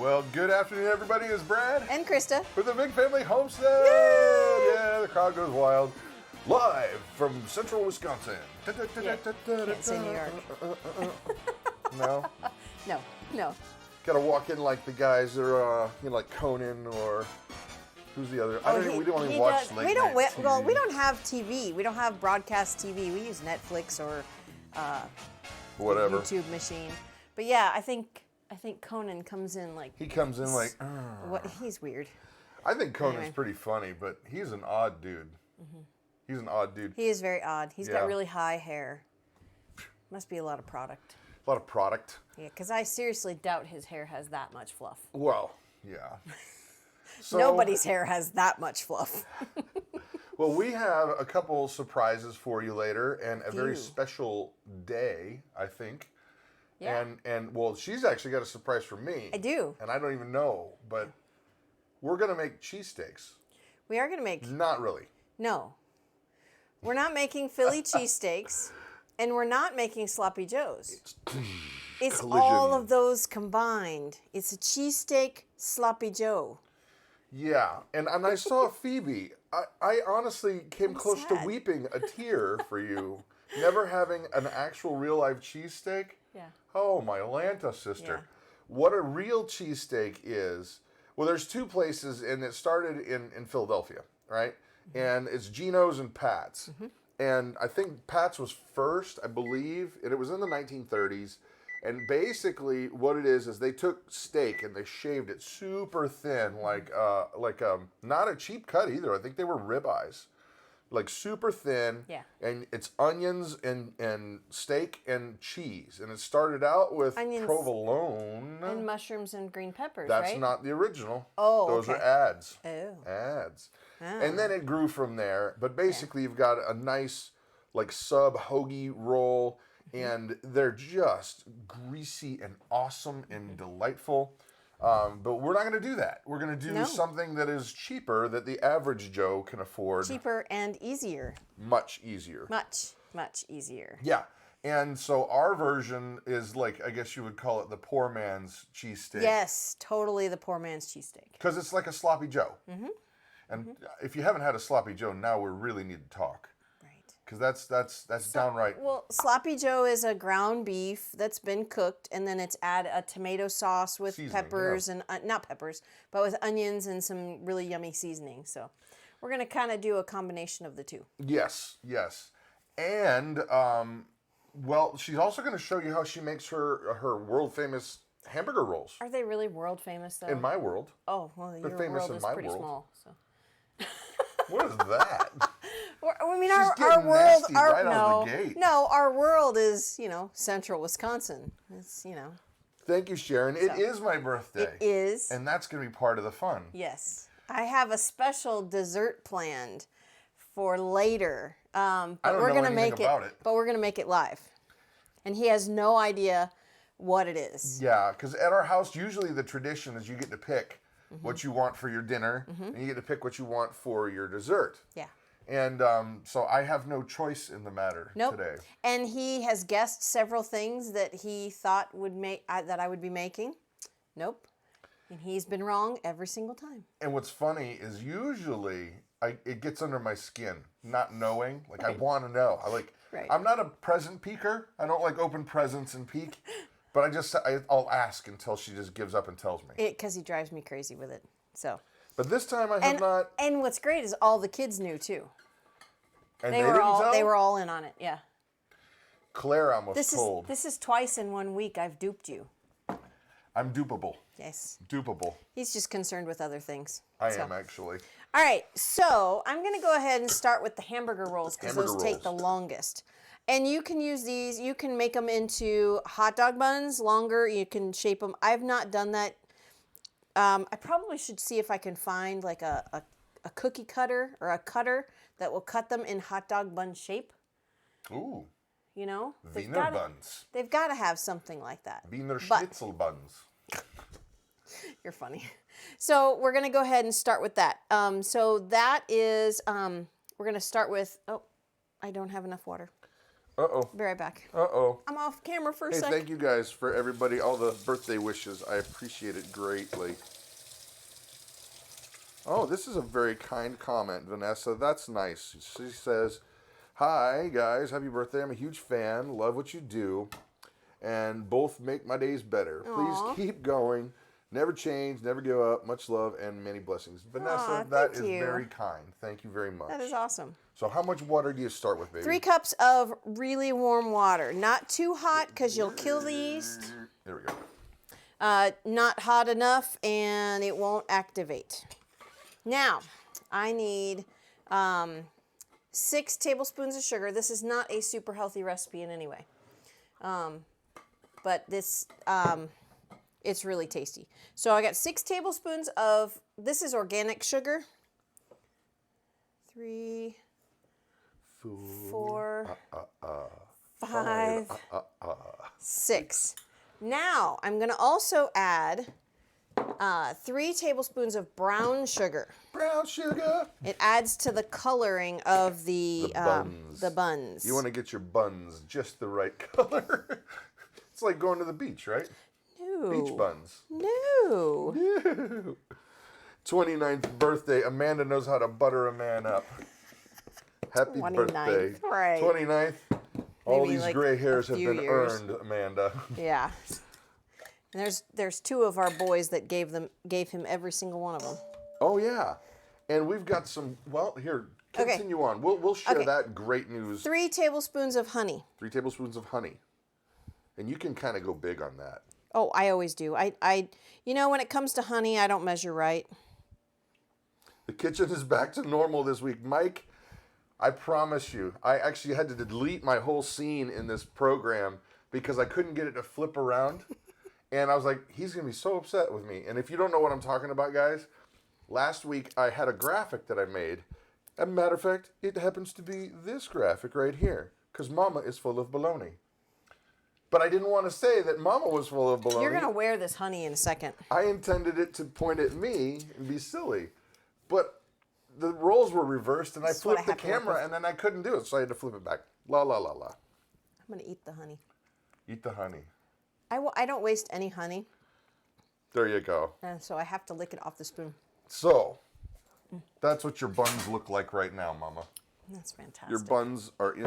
Well, good afternoon, everybody. It's Brad And Christa. with the Big Family Homestead. Yay! Yeah, the crowd goes wild. Live from central Wisconsin. Can't say New York. No? No. Gotta walk in like the guys that are, like Conan or who's the other? We don't even watch late we don't. night TV. Well, we don't have TV. We don't have broadcast TV. We use Netflix or whatever YouTube machine. But yeah, I think Conan comes in like. He comes in like. What? He's weird. I think Conan's Anyway. pretty funny, but he's an odd dude. Mm-hmm. He's an odd dude. He is very odd. He's Yeah. got really high hair. Must be a lot of product. A lot of product. Yeah, because I seriously doubt his hair has that much fluff. Well, yeah. So, Nobody's hair has that much fluff. Well, we have a couple surprises for you later, and a very Phew. special day, I think. Yeah. And well, she's actually got a surprise for me. I do. And I don't even know, but we're gonna make cheesesteaks. We are going to make. Not really. No. We're not making Philly cheesesteaks, and we're not making sloppy joes. It's collision. all of those combined. It's a cheesesteak sloppy joe. Yeah, and I saw Phoebe. I honestly came I'm close to sad. weeping a tear for you, never having an actual real life cheesesteak. Yeah. Oh, my Lanta sister. Yeah. What a real cheesesteak is. Well, there's two places, and it started in Philadelphia, right? Mm-hmm. And it's Gino's and Pat's. And I think Pat's was first, I believe, and it was in the 1930s. And basically what it is they took steak and they shaved it super thin, like not a cheap cut either. I think they were ribeyes. Like super thin, Yeah. and it's onions and steak and cheese. And it started out with Onions provolone. And mushrooms and green peppers, That's right? not the original. Oh, Those okay. are ads. Oh. Ads. Ah. And then it grew from there. But basically, you've got a nice like sub hoagie roll, and they're just greasy and awesome and delightful. But we're not going to do that. We're going to do No. something that is cheaper that the average Joe can afford. Cheaper and easier. Much easier. Much easier. Yeah. And so our version is like, I guess you would call it the poor man's cheesesteak. Yes, totally the poor man's cheesesteak. Because it's like a sloppy Joe. And if you haven't had a sloppy Joe, now we really need to talk. Right. Because that's downright. Well, sloppy joe is a ground beef that's been cooked, and then it's add a tomato sauce with Seasoning, peppers and not peppers, but with onions and some really yummy seasoning. So we're gonna kind of do a combination of the two. Yes. And, well, she's also going to show you how she makes her world famous hamburger rolls. Are they really world famous though? In my world. Oh, well, your famous world in is my pretty world. small. So. What is that? I mean, She's our getting world, nasty right out of the gate. no, our world is central Wisconsin. It's Thank you, Sharon. It So, is my birthday. it is. And that's going to be part of the fun. Yes, I have a special dessert planned for later. But I don't we're know gonna anything make it. about it. But we're gonna make it live, and he has no idea what it is. Yeah, because at our house, usually the tradition is you get to pick what you want for your dinner, and you get to pick what you want for your dessert. Yeah. And so I have no choice in the matter Nope. today. And he has guessed several things that he thought would make that I would be making. Nope. And he's been wrong every single time. And what's funny is usually it gets under my skin, not knowing. Like I want to know. Right. I'm not a present peeker. I don't like open presents and peek. But I'll ask until she just gives up and tells me. Because he drives me crazy with it. So. But this time I have not. And what's great is all the kids knew too. And They they were didn't all tell? they were all in on it. Yeah. Claire almost told. This is twice in 1 week I've duped you. I'm dupable. Yes. Dupable. He's just concerned with other things. I am actually. All right, so I'm going to go ahead and start with the hamburger rolls because those Hamburger take the rolls. longest. And you can use these. You can make them into hot dog buns longer. You can shape them. I've not done that. I probably should see if I can find like a cookie cutter or a cutter that will cut them in hot dog bun shape. Ooh. You know? Wiener buns. They've got to have something like that. Wiener But- schnitzel buns. You're funny. So we're going to go ahead and start with that. So that is, we're going to start with, oh, I don't have enough water. Uh-oh. Be right back. Uh-oh. I'm off camera for a Hey, sec. thank you guys for everybody, all the birthday wishes. I appreciate it greatly. Oh, this is a very kind comment, Vanessa. That's nice. She says, hi, guys. Happy birthday. I'm a huge fan. Love what you do. And both make my days better. Aw. Please keep going. Never change. Never give up. Much love and many blessings. Vanessa, Aw, that is thank you. very kind. Thank you very much. That is awesome. So how much water do you start with, baby? 3 cups of really warm water. Not too hot because you'll kill the yeast. There we go. Not hot enough and it won't activate. Now, I need 6 tablespoons of sugar. This is not a super healthy recipe in any way. But this, it's really tasty. So I got 6 tablespoons of, this is organic sugar. 3, 4, 5, 6. Now, I'm going to also add 3 tablespoons of brown sugar. Brown sugar. It adds to the coloring of the buns. You want to get your buns just the right color. It's like going to the beach, right? No. Beach buns. No. 29th birthday. Amanda knows how to butter a man up. Happy 29th, birthday. right. 29th. All Maybe these like gray hairs a have few been years. earned, Amanda. Yeah. And there's 2 of our boys that gave him every single one of them. Oh, yeah. And we've got some, well, here, continue on. We'll share that great news. 3 tablespoons of honey. 3 tablespoons of honey. And you can kind of go big on that. Oh, I always do. You know, when it comes to honey, I don't measure right. The kitchen is back to normal this week. Mike, I promise you, I actually had to delete my whole scene in this program because I couldn't get it to flip around. And I was like, he's going to be so upset with me. And if you don't know what I'm talking about, guys, last week I had a graphic that I made. As a matter of fact, it happens to be this graphic right here because Mama is full of baloney. But I didn't want to say that Mama was full of baloney. You're going to wear this honey in a second. I intended it to point at me and be silly. But the roles were reversed and I flipped the camera and then I couldn't do it. So I had to flip it back. La, la, la, la. I'm going to eat the honey. Eat the honey. I don't waste any honey. There you go. And so I have to lick it off the spoon. So, that's what your buns look like right now, Mama. That's fantastic. Your buns are they're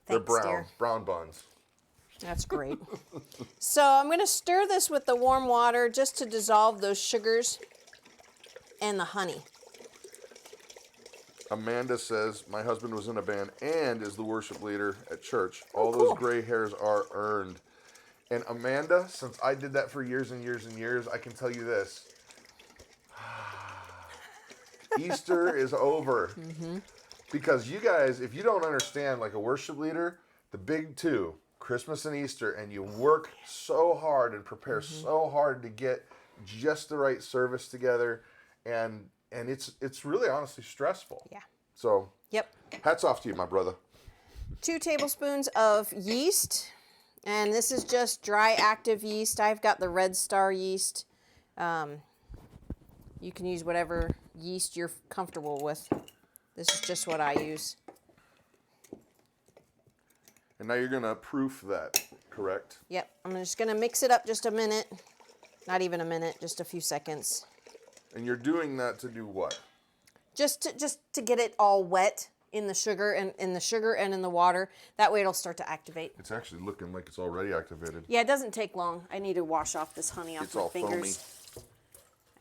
Thanks, brown. dear. Brown buns. That's great. So I'm going to stir this with the warm water just to dissolve those sugars and the honey. Amanda says, my husband was in a band and is the worship leader at church. All cool. those gray hairs are earned. And Amanda, since I did that for years and years and years, I can tell you this. Easter is over. Mm-hmm. Because you guys, if you don't understand, like a worship leader, the big 2, Christmas and Easter, and you work so hard and prepare so hard to get just the right service together, and it's really honestly stressful. Yeah. So, Yep. hats off to you, my brother. 2 tablespoons of yeast. And this is just dry active yeast. I've got the Red Star yeast. You can use whatever yeast you're comfortable with. This is just what I use. And now you're going to proof that, correct? Yep. I'm just going to mix it up just a minute. Not even a minute, just a few seconds. And you're doing that to do what? Just to get it all wet in the sugar and in the water. That way it'll start to activate. It's actually looking like it's already activated. Yeah, it doesn't take long. I need to wash off this honey off It's my all fingers. Foamy.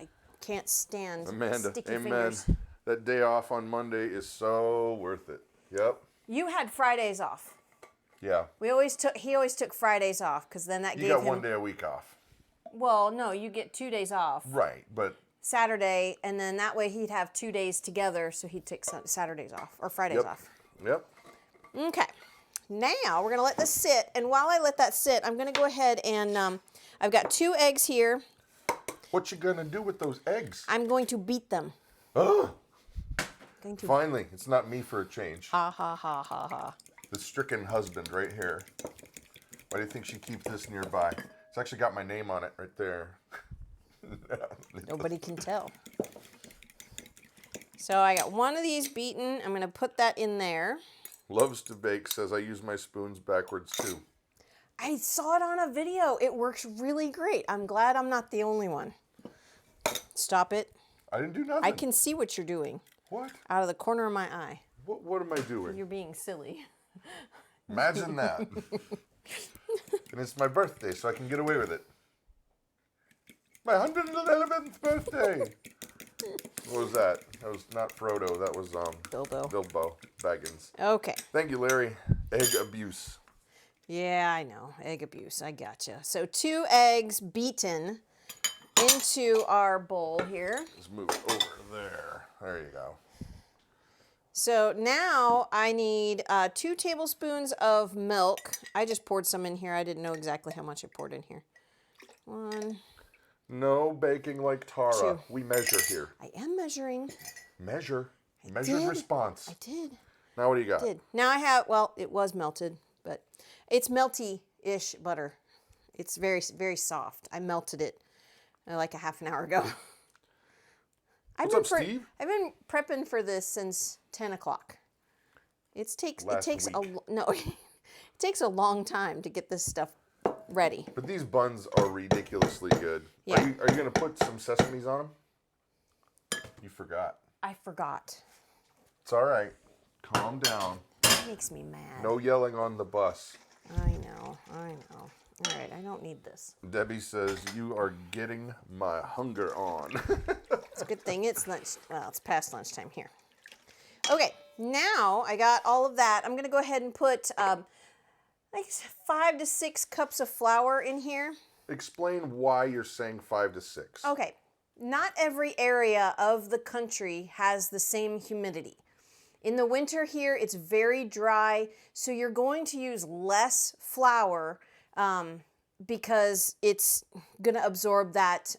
I can't stand Amanda, sticky amen. fingers. That day off on Monday is so worth it. Yep. You had Fridays off. Yeah. He always took Fridays off because then that You gave got him 1 day a week off. Well, no, you get 2 days off. Right, but Saturday, and then that way he'd have 2 days together, so he'd take Saturdays off or Fridays off. Yep. Okay. Now we're gonna let this sit, and while I let that sit, I'm gonna go ahead and I've got 2 eggs here. What you gonna do with those eggs? I'm going to beat them. Oh. Finally, it's not me for a change. Ha ha ha ha ha. The stricken husband right here. Why do you think she keeps this nearby? It's actually got my name on it right there. Nobody can tell. So I got 1 of these beaten. I'm going to put that in there. Loves to bake, says I use my spoons backwards too. I saw it on a video. It works really great. I'm glad I'm not the only one. Stop it. I didn't do nothing. I can see what you're doing. What? Out of the corner of my eye. What am I doing? You're being silly. Imagine that. And it's my birthday, so I can get away with it. My 111th birthday. What was that? That was not Frodo. That was Bilbo Baggins. Okay. Thank you, Larry. Egg abuse. Yeah, I know. Egg abuse. I gotcha. So 2 eggs beaten into our bowl here. Let's move it over there. There you go. So now I need 2 tablespoons of milk. I just poured some in here. I didn't know exactly how much I poured in here. 1. No baking like Tara. 2. We measure here. I am measuring. Measure. Measured did. response. I did. Now what do you got? Now I have, well, it was melted, but it's melty-ish butter. It's very, very soft. I melted it like a half an hour ago. What's up, Steve? I've been prepping for this since 10 o'clock. It takes a long time to get this stuff ready. But these buns are ridiculously good. Yeah. Are you going to put some sesames on them? You forgot. I forgot. It's all right. Calm down. That makes me mad. No yelling on the bus. I know. All right, I don't need this. Debbie says, you are getting my hunger on. It's a good thing it's lunch. Well, it's past lunchtime here. Okay, now I got all of that. I'm going to go ahead and put like 5 to 6 cups of flour in here. Explain why you're saying 5 to 6. Okay, not every area of the country has the same humidity. In the winter here, it's very dry, so you're going to use less flour because it's going to absorb that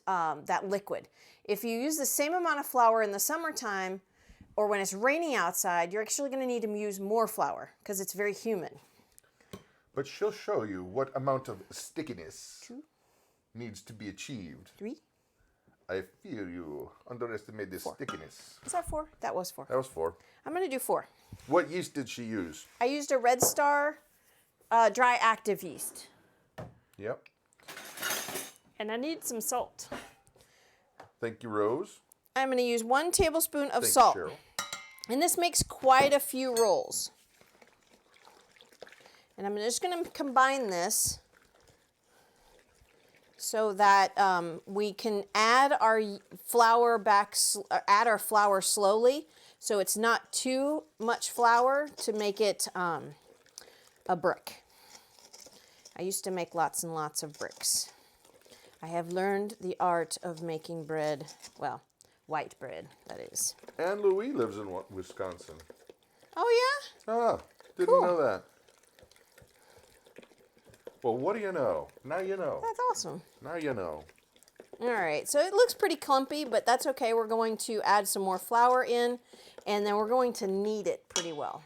liquid. If you use the same amount of flour in the summertime or when it's raining outside, you're actually going to need to use more flour because it's very humid. But she'll show you what amount of stickiness needs to be achieved. 3. I feel you underestimate the stickiness. Is that 4? That was 4. That was 4. I'm going to do 4. What yeast did she use? I used a Red Star dry active yeast. Yep. And I need some salt. Thank you, Rose. I'm going to use 1 tablespoon of Thank salt. you, Cheryl. And this makes quite a few rolls. And I'm just going to combine this so that we can add our flour slowly, so it's not too much flour to make it a brick. I used to make lots and lots of bricks. I have learned the art of making bread, well, white bread, that is. And Louis lives in Wisconsin. Oh, yeah? Ah, didn't know that. Well, what do you know? Now you know. That's awesome. Now you know. All right, so it looks pretty clumpy, but that's okay. We're going to add some more flour in, and then we're going to knead it pretty well.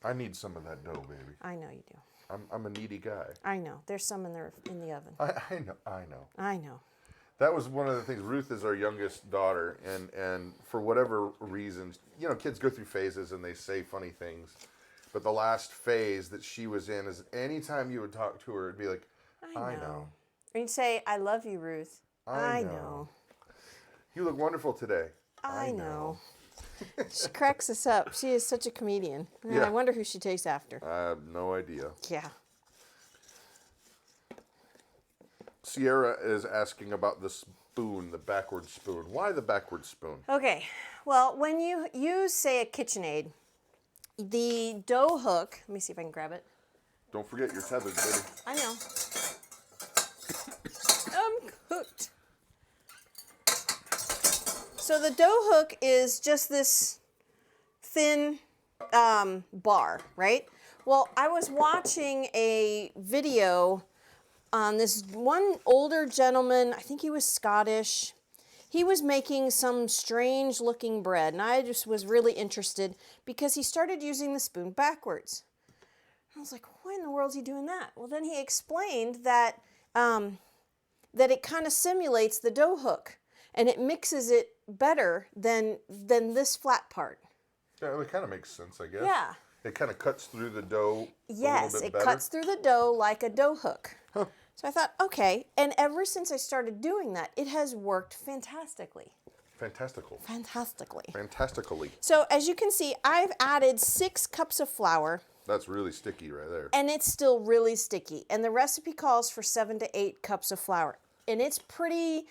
I need some of that dough, baby. I know you do. I'm a needy guy. I know. There's some in the oven. I know. I know. That was one of the things. Ruth is our youngest daughter, and for whatever reasons, you know, kids go through phases and they say funny things. But the last phase that she was in is anytime you would talk to her, it'd be like, I know. Or you'd say, I love you, Ruth. I know. You look wonderful today. I know. She cracks us up. She is such a comedian. Yeah. I wonder who she takes after. I have no idea. Yeah. Sierra is asking about the spoon, the backward spoon. Why the backward spoon? Okay. Well, when you use, say, a KitchenAid, the dough hook, let me see if I can grab it. Don't forget your tethered, baby. I know. I'm cooked. So the dough hook is just this thin bar, right? Well, I was watching a video on this one older gentleman, I think he was Scottish. He was making some strange looking bread, and I just was really interested because he started using the spoon backwards. I was like, why in the world is he doing that? Well, then he explained that that it kind of simulates the dough hook, and it mixes it better than this flat part. Yeah, it kind of makes sense, I guess. Yeah. It kind of cuts through the dough Yes, a little bit it better. cuts through the dough like a dough hook. Huh. So I thought, okay. And ever since I started doing that, it has worked fantastically. Fantastical. Fantastically. Fantastically. So as you can see, I've added 6 cups of flour. That's really sticky right there. And it's still really sticky. And the recipe calls for 7 to 8 cups of flour. And it's pretty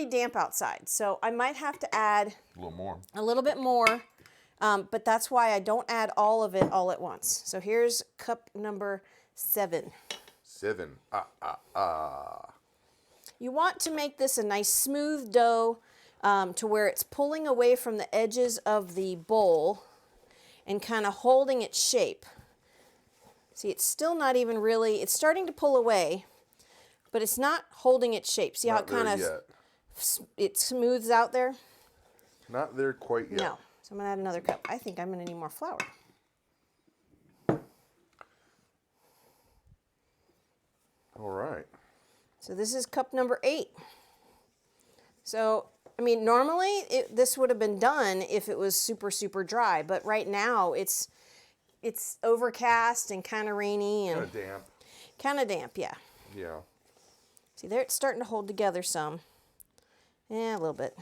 damp outside. So I might have to add A little more. a little bit more. But that's why I don't add all of it all at once. So here's cup number 7. 7. You want to make this a nice smooth dough to where it's pulling away from the edges of the bowl and kind of holding its shape. See, it's still not even really, it's starting to pull away, but it's not holding its shape. See how it kind of, it smooths out there? Not there quite yet. No. So I'm going to add another cup. I think I'm going to need more flour. All right. So this is cup number 8. So, I mean, normally this would have been done if it was super, super dry. But right now it's overcast and kind of rainy. And Kind of damp. Kind of damp, yeah. Yeah. See, there it's starting to hold together some. Yeah, a little bit.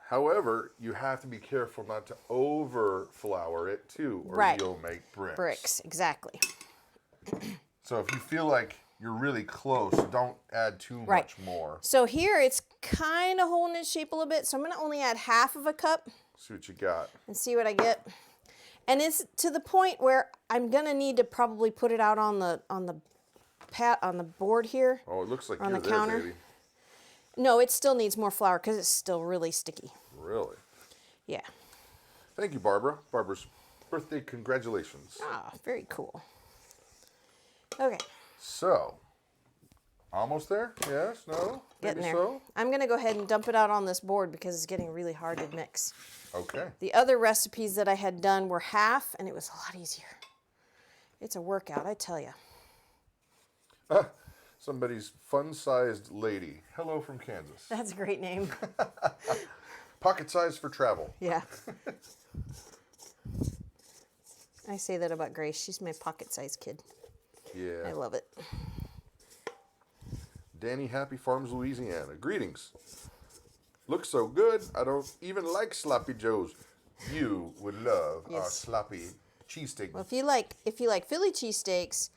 However, you have to be careful not to over flour it too, or Right. you'll make bricks. Bricks, exactly. So if you feel like you're really close, don't add too Right. much more. So here it's kind of holding its shape a little bit. So I'm going to only add half of a cup See what you got. and see what I get. And it's to the point where I'm going to need to probably put it out on the board here. Oh, it looks like On you're the there, counter? baby. No, it still needs more flour because it's still really sticky. Really? Yeah. Thank you, Barbara. Barbara's birthday congratulations. Ah, very cool. Okay. So, almost there? Yes? No? Getting Maybe there. so? I'm going to go ahead and dump it out on this board because it's getting really hard to mix. Okay. The other recipes that I had done were half, and it was a lot easier. It's a workout, I tell you. Somebody's fun-sized lady. Hello from Kansas. That's a great name. Pocket size for travel. Yeah. I say that about Grace. She's my pocket-sized kid. Yeah. I love it. Danny Happy Farms, Louisiana. Greetings. Looks so good, I don't even like sloppy joes. You would love our Yes. sloppy cheesesteak. Well, if you like Philly cheesesteaks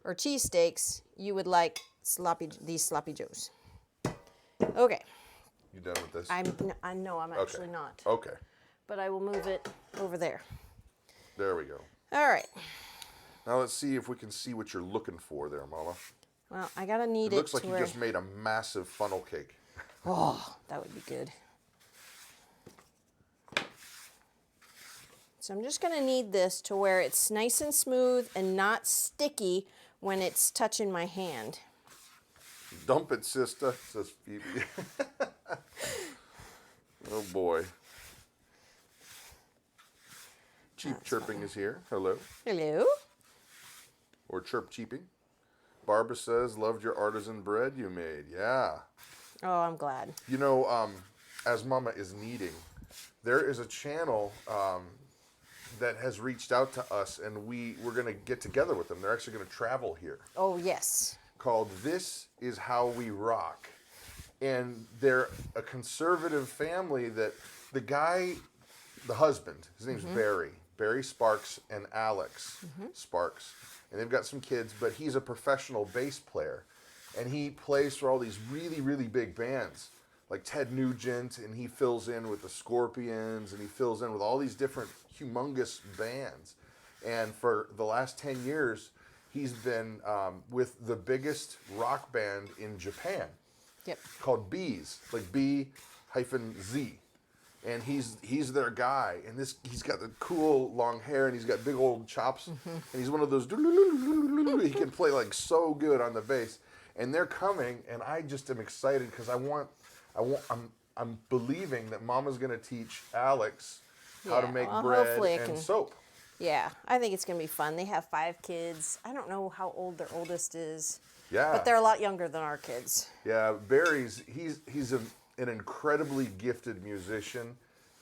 or cheesesteaks, you would like these sloppy joes. Okay. You done with this? I know I'm actually not. Okay. But I will move it over there. There we go. All right. Now let's see if we can see what you're looking for there, Mama. Well, I gotta knead It looks to like you where... just made a massive funnel cake. Oh, that would be good. So I'm just gonna knead this to where it's nice and smooth and not sticky when it's touching my hand. Dump it, sister, says Phoebe. Oh boy. Cheap chirping is here. Hello. Hello. Or chirp cheeping. Barbara says, loved your artisan bread you made. Yeah. Oh, I'm glad. You know, as Mama is kneading, there is a channel that has reached out to us, and we're going to get together with them. They're actually going to travel here. Oh, yes. Called This Is How We Rock. And they're a conservative family that the guy, the husband, his name's Barry Sparks and Alex Sparks. And they've got some kids, but he's a professional bass player. And he plays for all these really, really big bands, like Ted Nugent, and he fills in with the Scorpions, and he fills in with all these different humongous bands. And for the last 10 years, he's been with the biggest rock band in Japan. Yep. Called Bees, like B-Z. And he's their guy, and he's got the cool long hair, and he's got big old chops, and he's one of those. He can play like so good on the bass, and they're coming, and I just am excited because I'm believing that Mama's gonna teach Alex how to make bread and soap. Yeah, I think it's going to be fun. They have 5 kids. I don't know how old their oldest is. Yeah. But they're a lot younger than our kids. Yeah, Barry's he's an incredibly gifted musician,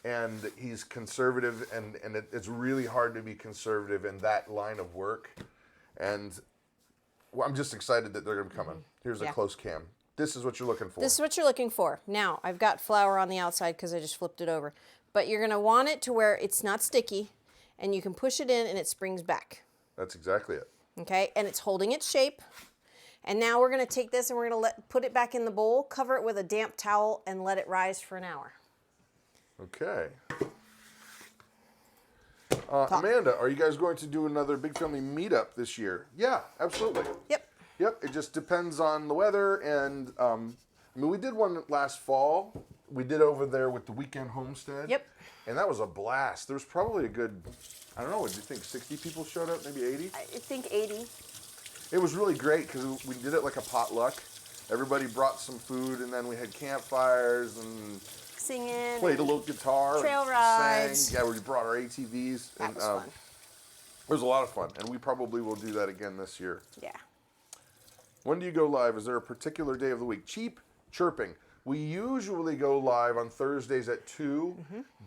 and he's conservative, and it's really hard to be conservative in that line of work. And well, I'm just excited that they're going to be coming. Here's a close cam. This is what you're looking for. This is what you're looking for. Now, I've got flour on the outside because I just flipped it over. But you're going to want it to where it's not sticky, and you can push it in and it springs back. That's exactly it. Okay, and it's holding its shape. And now we're going to take this and we're going to put it back in the bowl, cover it with a damp towel, and let it rise for an hour. Okay. Amanda, are you guys going to do another Big Family meetup this year? Yeah, absolutely. Yep. Yep, it just depends on the weather. And, I mean, we did one last fall. We did over there with the Weekend Homestead. Yep. And that was a blast. There was probably a good, I don't know, what do you think, 60 people showed up, maybe 80? I think 80. It was really great because we did it like a potluck. Everybody brought some food, and then we had campfires and Singing. played a little guitar. Trail and rides. sang. Yeah, we brought our ATVs. That And was fun. it was a lot of fun, and we probably will do that again this year. Yeah. When do you go live? Is there a particular day of the week? Cheap chirping. We usually go live on Thursdays at 2,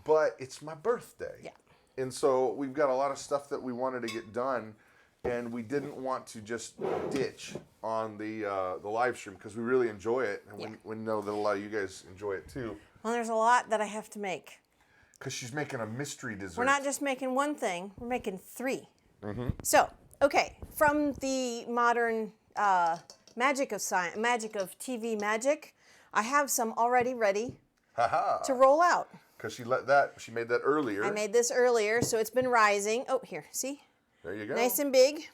but it's my birthday. Yeah. And so we've got a lot of stuff that we wanted to get done, and we didn't want to just ditch on the live stream because we really enjoy it, and we know that a lot of you guys enjoy it too. Well, there's a lot that I have to make. Because she's making a mystery dessert. We're not just making one thing, we're making 3. So, okay, from the modern magic of science, magic of TV magic, I have some already ready to roll out. Because she made that earlier. I made this earlier, so it's been rising. Oh, here, see? There you go. Nice and big.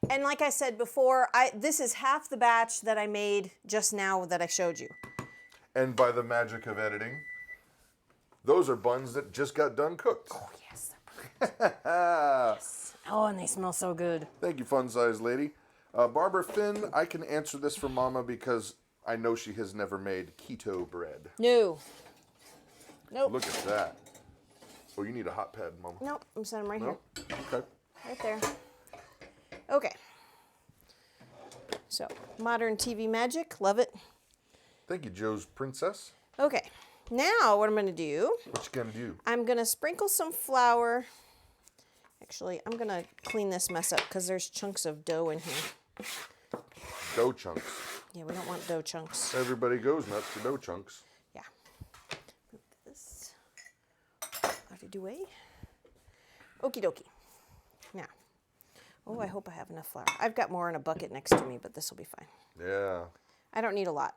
And like I said before, this is half the batch that I made just now that I showed you. And by the magic of editing, those are buns that just got done cooked. Oh, yes. Yes. Oh, and they smell so good. Thank you, fun size lady. Barbara Finn, I can answer this for Mama because I know she has never made keto bread. No. Nope. Look at that. Oh, you need a hot pad, Mama. Nope, I'm setting them right No? Okay. here. Right there. Okay. So, modern TV magic, love it. Thank you, Joe's Princess. Okay, now what I'm going to do, What you gonna do? I'm going to sprinkle some flour. Actually, I'm going to clean this mess up because there's chunks of dough in here. Dough chunks. Yeah, we don't want dough chunks. Everybody goes nuts for dough chunks. Yeah. Move this out of the way. Okie dokie. Now, oh, I hope I have enough flour. I've got more in a bucket next to me, but this will be fine. Yeah. I don't need a lot.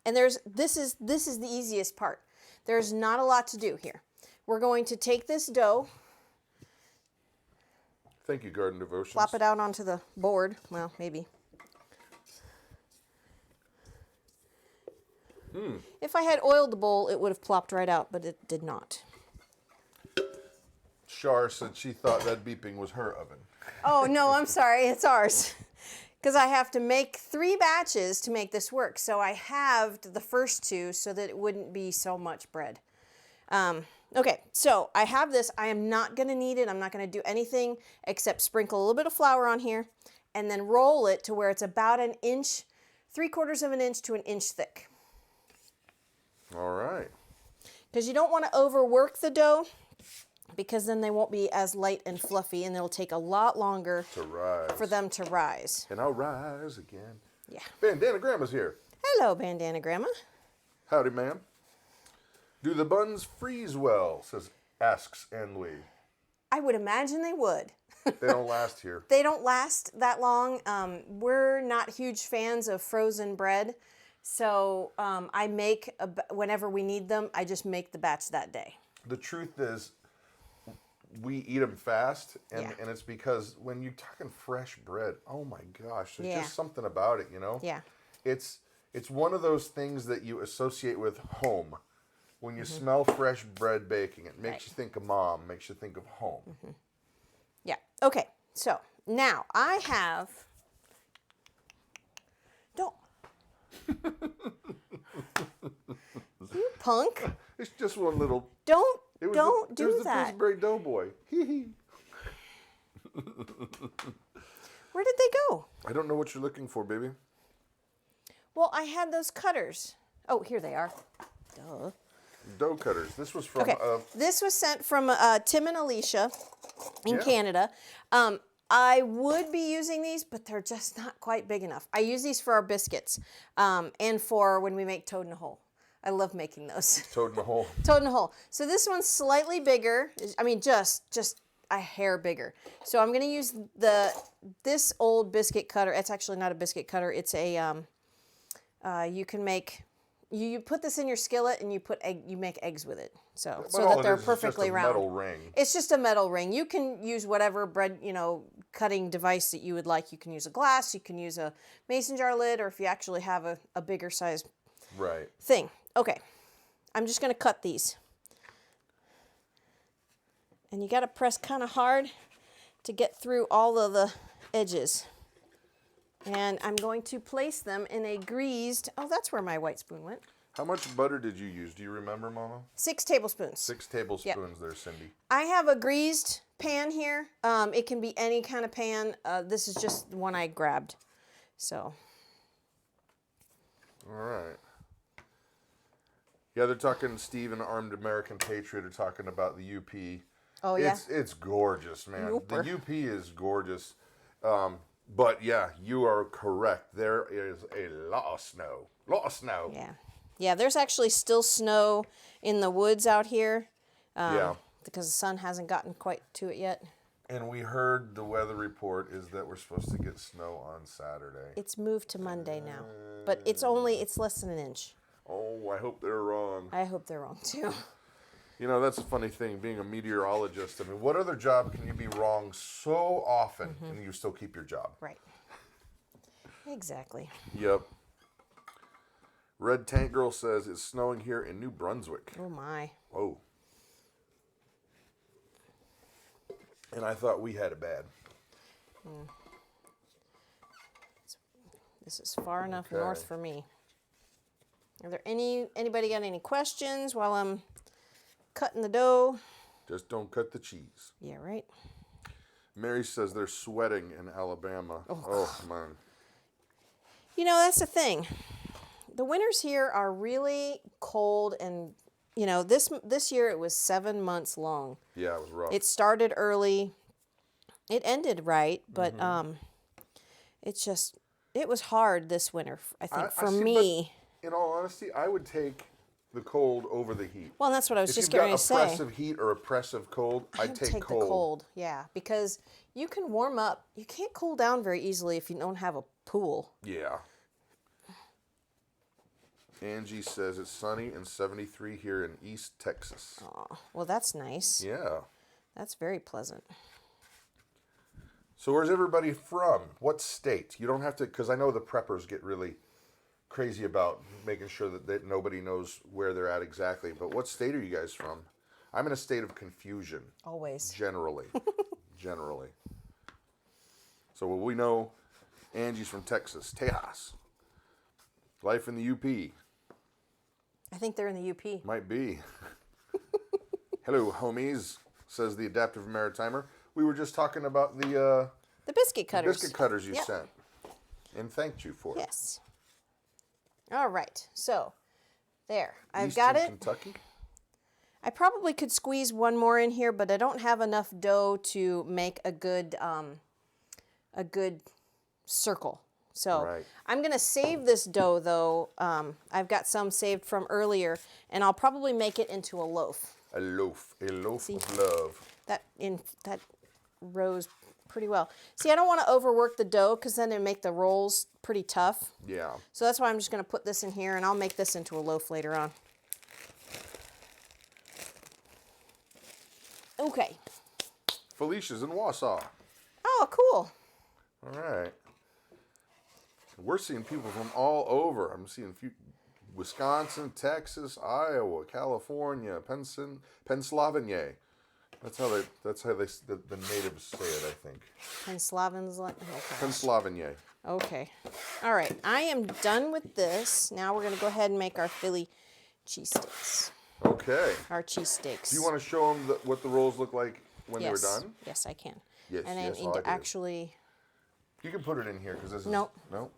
And this is the easiest part. There's not a lot to do here. We're going to take this dough, Thank you, Garden Devotions. flop it out onto the board. Well, maybe. If I had oiled the bowl, it would have plopped right out, but it did not. Shar said she thought that beeping was her oven. Oh, no, I'm sorry. It's ours. Because I have to make 3 batches to make this work. So I halved the first 2 so that it wouldn't be so much bread. Okay, so I have this. I am not going to knead it. I'm not going to do anything except sprinkle a little bit of flour on here and then roll it to where it's about an inch, 3/4 of an inch to an inch thick. All right. Because you don't want to overwork the dough because then they won't be as light and fluffy and it'll take a lot longer To rise. for them to rise. And I'll rise again. Yeah. Bandana Grandma's here. Hello, Bandana Grandma. Howdy, ma'am. Do the buns freeze well? Asks Anne Louie. I would imagine they would. They don't last here. They don't last that long. We're not huge fans of frozen bread. So I make, whenever we need them, I just make the batch that day. The truth is, we eat them fast, and, Yeah. and it's because when you're talking fresh bread, oh my gosh, there's Yeah. just something about it, you know? Yeah. It's one of those things that you associate with home. When you smell fresh bread baking, it makes Right. you think of mom, makes you think of home. Yeah. Okay. So now I have. Don't. You punk. It's just one little. Don't. It was Don't it do was the that. Pillsbury Doughboy. Hee hee. Where did they go? I don't know what you're looking for, baby. Well, I had those cutters. Oh, here they are. Duh. Dough cutters. This was from... Okay, this was sent from Tim and Alicia in Yeah. Canada. I would be using these, but they're just not quite big enough. I use these for our biscuits and for when we make toad in a hole. I love making those. Toad in a hole. Toad in a hole. So this one's slightly bigger. I mean, just a hair bigger. So I'm going to use this old biscuit cutter. It's actually not a biscuit cutter. It's a you can make you put this in your skillet and you make eggs with it. So that they're perfectly round. It's just a metal ring. It's just a metal ring. You can use whatever bread, cutting device that you would like. You can use a glass, you can use a mason jar lid, or if you actually have a bigger size thing. Okay. I'm just going to cut these. And you got to press kind of hard to get through all of the edges. And I'm going to place them in a greased, that's where my white spoon went. How much butter did you use? Do you remember, Mama? 6 tablespoons. 6 tablespoons there, Cindy. I have a greased pan here. It can be any kind of pan. This is just the one I grabbed. So. All right. Yeah, they're talking, Steve and Armed American Patriot are talking about the UP. Oh, yeah? It's gorgeous, man. Yooper. The UP is gorgeous. But yeah, you are correct. There is a lot of snow. Yeah. Yeah, there's actually still snow in the woods out here. Because the sun hasn't gotten quite to it yet. And we heard the weather report is that we're supposed to get snow on Saturday. It's moved to Monday now. But it's less than an inch. Oh, I hope they're wrong. I hope they're wrong too. That's a funny thing, being a meteorologist. I mean, what other job can you be wrong so often and you still keep your job? Right. Exactly. Yep. Red Tank Girl says it's snowing here in New Brunswick. Oh, my. Oh. And I thought we had it bad. This is far enough north for me. Are there anybody got any questions while I'm cutting the dough? Just don't cut the cheese. Yeah, right. Mary says they're sweating in Alabama. Oh man. That's the thing. The winters here are really cold, and this year it was 7 months long. Yeah, it was rough. It started early. It ended right, but it was hard this winter, I think, for me. In all honesty, I would take the cold over the heat. Well, that's what I was just going to say. If you've got oppressive heat or oppressive cold, I'd take cold. The cold, yeah, because you can warm up. You can't cool down very easily if you don't have a pool. Yeah. Angie says it's sunny and 73 here in East Texas. Oh, well, that's nice. Yeah. That's very pleasant. So where's everybody from? What state? You don't have to, because I know the preppers get really crazy about making sure that nobody knows where they're at exactly. But what state are you guys from? I'm in a state of confusion. Always. Generally. Generally. So we know Angie's from Texas. Tejas. Life in the UP. I think they're in the UP. Might be. Hello, homies, says the Adaptive Maritimer. We were just talking about the biscuit cutters. Biscuit cutters you sent. And thanked you for it. Yes. All right. So, there. I've Eastern got it. Kentucky? I probably could squeeze one more in here, but I don't have enough dough to make a good circle. So I'm going to save this dough, though. I've got some saved from earlier, and I'll probably make it into a loaf. A loaf of love. That rose pretty well. See, I don't want to overwork the dough because then it'll make the rolls pretty tough. Yeah. So that's why I'm just going to put this in here, and I'll make this into a loaf later on. Okay. Felicia's in Wausau. Oh, cool. All right. We're seeing people from all over. I'm seeing Wisconsin, Texas, Iowa, California, Pennsylvania. That's how the natives say it, I think. Pennsylvania. Okay. All right. I am done with this. Now we're going to go ahead and make our Philly cheesesteaks. Okay. Our cheesesteaks. Do you want to show them what the rolls look like when they were done? Yes, I can. Yes, and yes, I need to actually... You can put it in here because this is... Nope. Nope.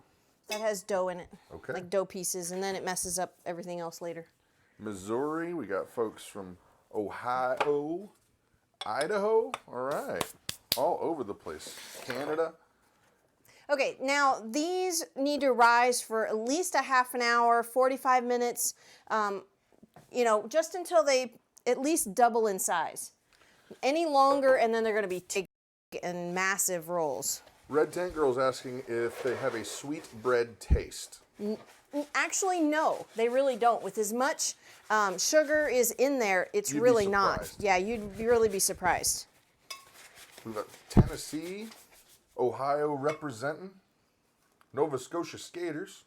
That has dough in it. Okay. Like dough pieces, and then it messes up everything else later. Missouri. We got folks from Ohio, Idaho. All right. All over the place. Canada. Okay, now these need to rise for at least a half an hour, 45 minutes, you know, just until they at least double in size. Any longer, and then they're going to be big and massive rolls. Red Tent Girl's asking if they have a sweet bread taste. Actually, no, they really don't. With as much sugar is in there, it's You'd be really not. surprised. Yeah, you'd really be surprised. We've got Tennessee, Ohio representing, Nova Scotia Skaters,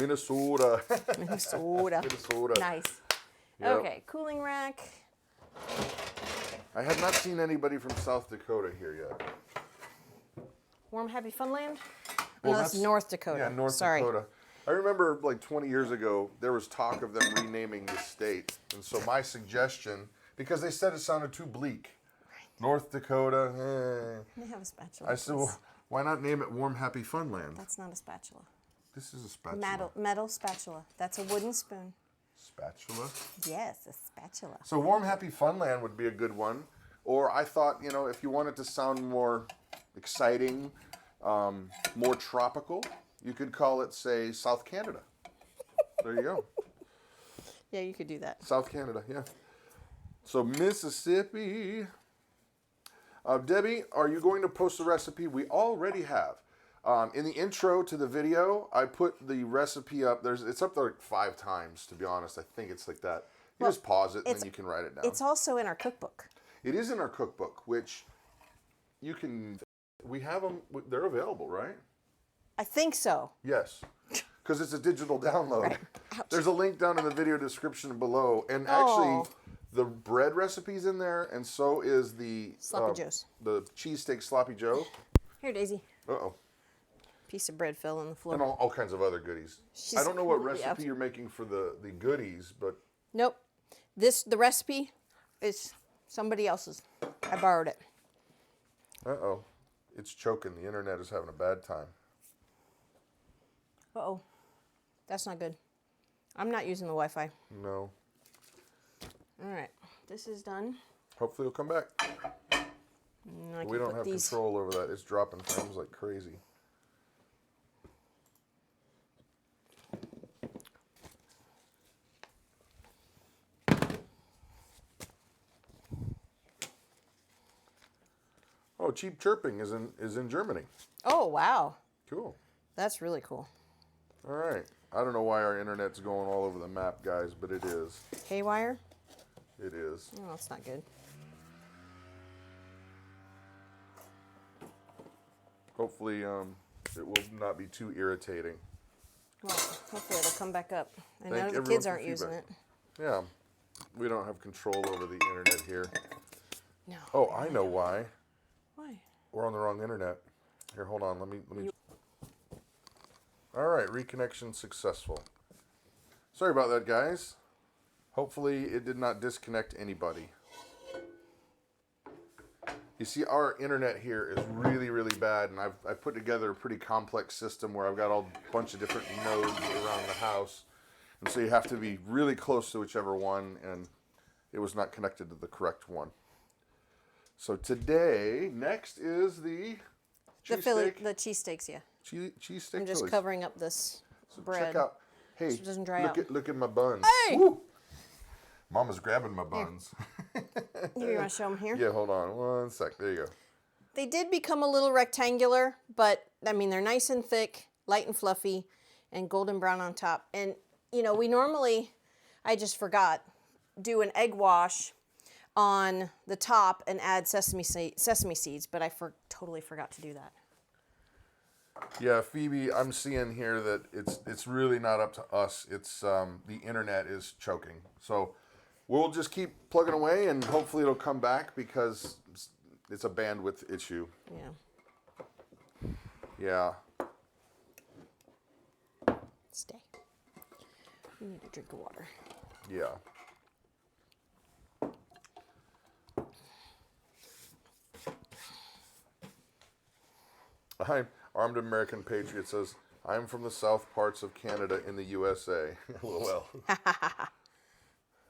Minnesota. Minnesota. Minnesota. Nice. Yep. Okay, cooling rack. I have not seen anybody from South Dakota here yet. Warm, happy Funland? Well, No, that's North Dakota. Yeah, North Sorry. Dakota. I remember like 20 years ago, there was talk of them renaming the state. And so my suggestion, because they said it sounded too bleak, North Dakota, They have a spatula. I said, well, why not name it Warm Happy Funland? That's not a spatula. This is a spatula. Metal spatula. That's a wooden spoon. Spatula? Yes, a spatula. So Warm Happy Funland would be a good one. Or I thought, you know, if you want it to sound more exciting, more tropical, you could call it, say, South Canada. There you go. Yeah, you could do that. South Canada, yeah. So Mississippi. Debbie, are you going to post the recipe? We already have. In the intro to the video, I put the recipe up. It's up there like 5 times, to be honest. I think it's like that. You just pause it, and then you can write it down. It's also in our cookbook. It is in our cookbook, which you can... We have them. They're available, right? I think so. Yes. Because it's a digital download. Right. Ouch. There's a link down in the video description below. And Oh. actually, the bread recipe's in there, and so is the... Sloppy Joes. The cheesesteak Sloppy Joe. Here, Daisy. Uh-oh. Piece of bread fell on the floor. And all kinds of other goodies. She's I don't know what completely recipe out. you're making for the goodies, but... Nope. The recipe is somebody else's. I borrowed it. Uh-oh. It's choking. The internet is having a bad time. Uh-oh. That's not good. I'm not using the Wi-Fi. No. All right. This is done. Hopefully it'll come back. And I can We don't put have these. control over that. It's dropping frames like crazy. Oh, Cheap Chirping is in Germany. Oh, wow. Cool. That's really cool. All right. I don't know why our internet's going all over the map, guys, but it is. Haywire? It is. Oh, that's not good. Hopefully, it will not be too irritating. Well, hopefully it'll come back up. I know Thank the everyone kids for aren't using it. feedback. Yeah. We don't have control over the internet here. No. Oh, I know why. Why? We're on the wrong internet. Here, hold on. Let me. All right, reconnection successful. Sorry about that, guys. Hopefully, it did not disconnect anybody. You see, our internet here is really, really bad, and I've put together a pretty complex system where I've got a bunch of different nodes around the house, and so you have to be really close to whichever one, and it was not connected to the correct one. So today, next is the cheesesteak. The cheesesteaks, yeah. Cheesesteak I'm just Phillies. covering up this So bread. check out. Hey, so it doesn't dry look out. look at my buns. Hey! Woo! Mama's grabbing my buns. Here, you want to show them here? Yeah, hold on 1 sec. There you go. They did become a little rectangular, but I mean, they're nice and thick, light and fluffy, and golden brown on top. And, you know, we normally, I just forgot, do an egg wash on the top and add sesame seeds, but I totally forgot to do that. Yeah, Phoebe, I'm seeing here that it's really not up to us. It's the internet is choking. So we'll just keep plugging away, and hopefully it'll come back because it's a bandwidth issue. Yeah. Yeah. Stay. You need a drink of water. Yeah. Hi, Armed American Patriot says, I'm from the south parts of Canada in the USA. LOL.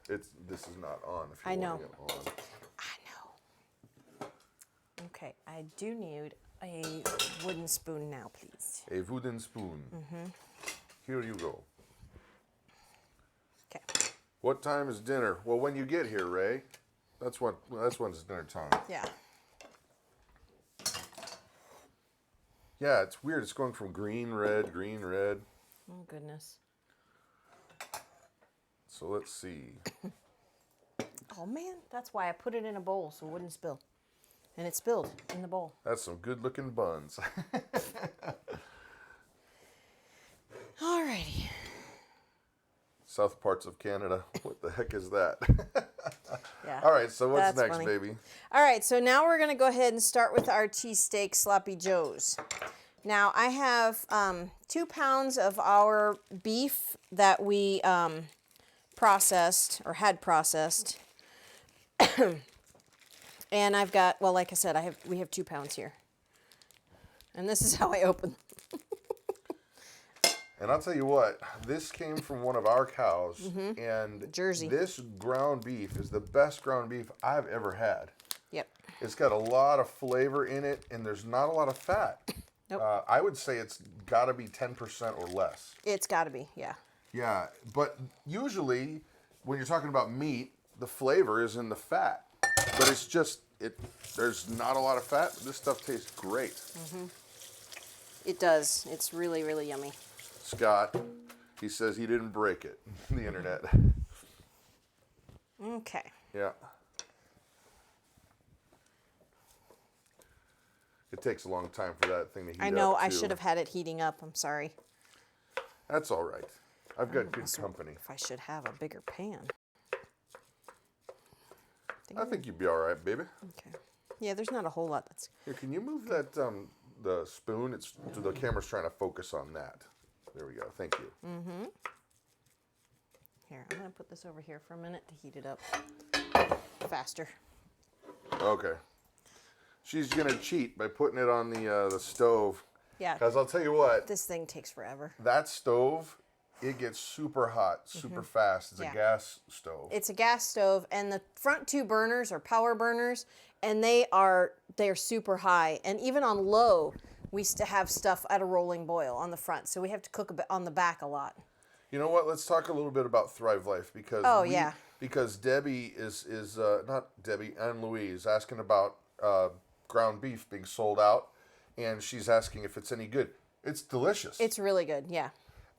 This is not on if I you're know. wanting it on. I know. Okay, I do need a wooden spoon now, please. A wooden spoon. Here you go. Okay. What time is dinner? Well, when you get here, Ray. That's when it's dinner time. Yeah. Yeah, it's weird. It's going from green, red, green, red. Oh, goodness. So let's see. Oh, man. That's why I put it in a bowl so it wouldn't spill. And it spilled in the bowl. That's some good-looking buns. Alrighty. South parts of Canada. What the heck is that? Yeah. All right, so what's That's next, funny. baby? All right, so now we're going to go ahead and start with our cheesesteak sloppy joes. Now, I have 2 pounds of our beef that we processed or had processed. And I've got, well, like I said, we have 2 pounds here. And this is how I open them. And I'll tell you what, this came from one of our cows, and Jersey. This ground beef is the best ground beef I've ever had. Yep. It's got a lot of flavor in it, and there's not a lot of fat. Nope. I would say it's got to be 10% or less. It's got to be, yeah. Yeah, but usually when you're talking about meat, the flavor is in the fat. But it's just, there's not a lot of fat, but this stuff tastes great. It does. It's really, really yummy. Scott, he says he didn't break it, the internet. Okay. Yeah. It takes a long time for that thing to heat up. I know, too. I should have had it heating up. I'm sorry. That's all right. I've got good company. If I should have a bigger pan. I think you'd be all right, baby. Okay. Yeah, there's not a whole lot that's... Here, can you move that the spoon? The camera's trying to focus on that. There we go. Thank you. Here, I'm going to put this over here for a minute to heat it up faster. Okay. She's gonna cheat by putting it on the stove. Yeah. Because I'll tell you what, This thing takes forever. that stove, it gets super hot, super fast. It's Yeah. a gas stove. It's a gas stove, and the front 2 burners are power burners, and they're super high. And even on low, we still have stuff at a rolling boil on the front, so we have to cook a bit on the back a lot. You know what? Let's talk a little bit about Thrive Life because Yeah. because Debbie is not Debbie, Anne Louise asking about ground beef being sold out, and she's asking if it's any good. It's delicious. It's really good, yeah.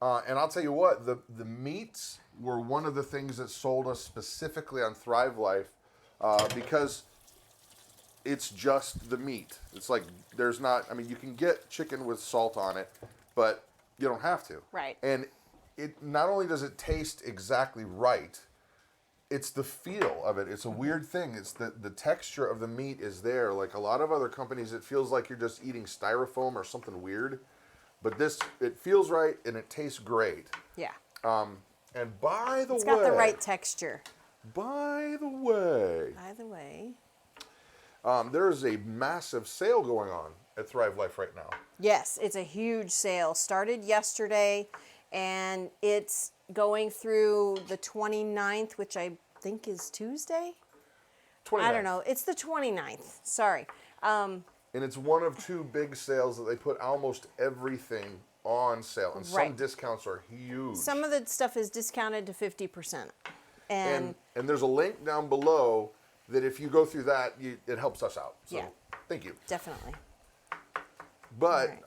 And I'll tell you what, the meats were one of the things that sold us specifically on Thrive Life because it's just the meat. It's like there's not, I mean, you can get chicken with salt on it, but you don't have to. Right. And it not only does it taste exactly right, it's the feel of it. It's a weird thing. It's the texture of the meat is there. Like a lot of other companies, it feels like you're just eating styrofoam or something weird. But this, it feels right and it tastes great. Yeah. And by the way, It's got the right texture. By the way, By the way. there is a massive sale going on at Thrive Life right now. Yes, it's a huge sale. Started yesterday, and it's going through the 29th, which I think is Tuesday? 29th. I don't know. It's the 29th. Sorry. And it's one of 2 big sales that they put almost everything on sale. And some Right. discounts are huge. Some of the stuff is discounted to 50%. And there's a link down below that if you go through that, it helps us out. So Yeah. thank you. Definitely. But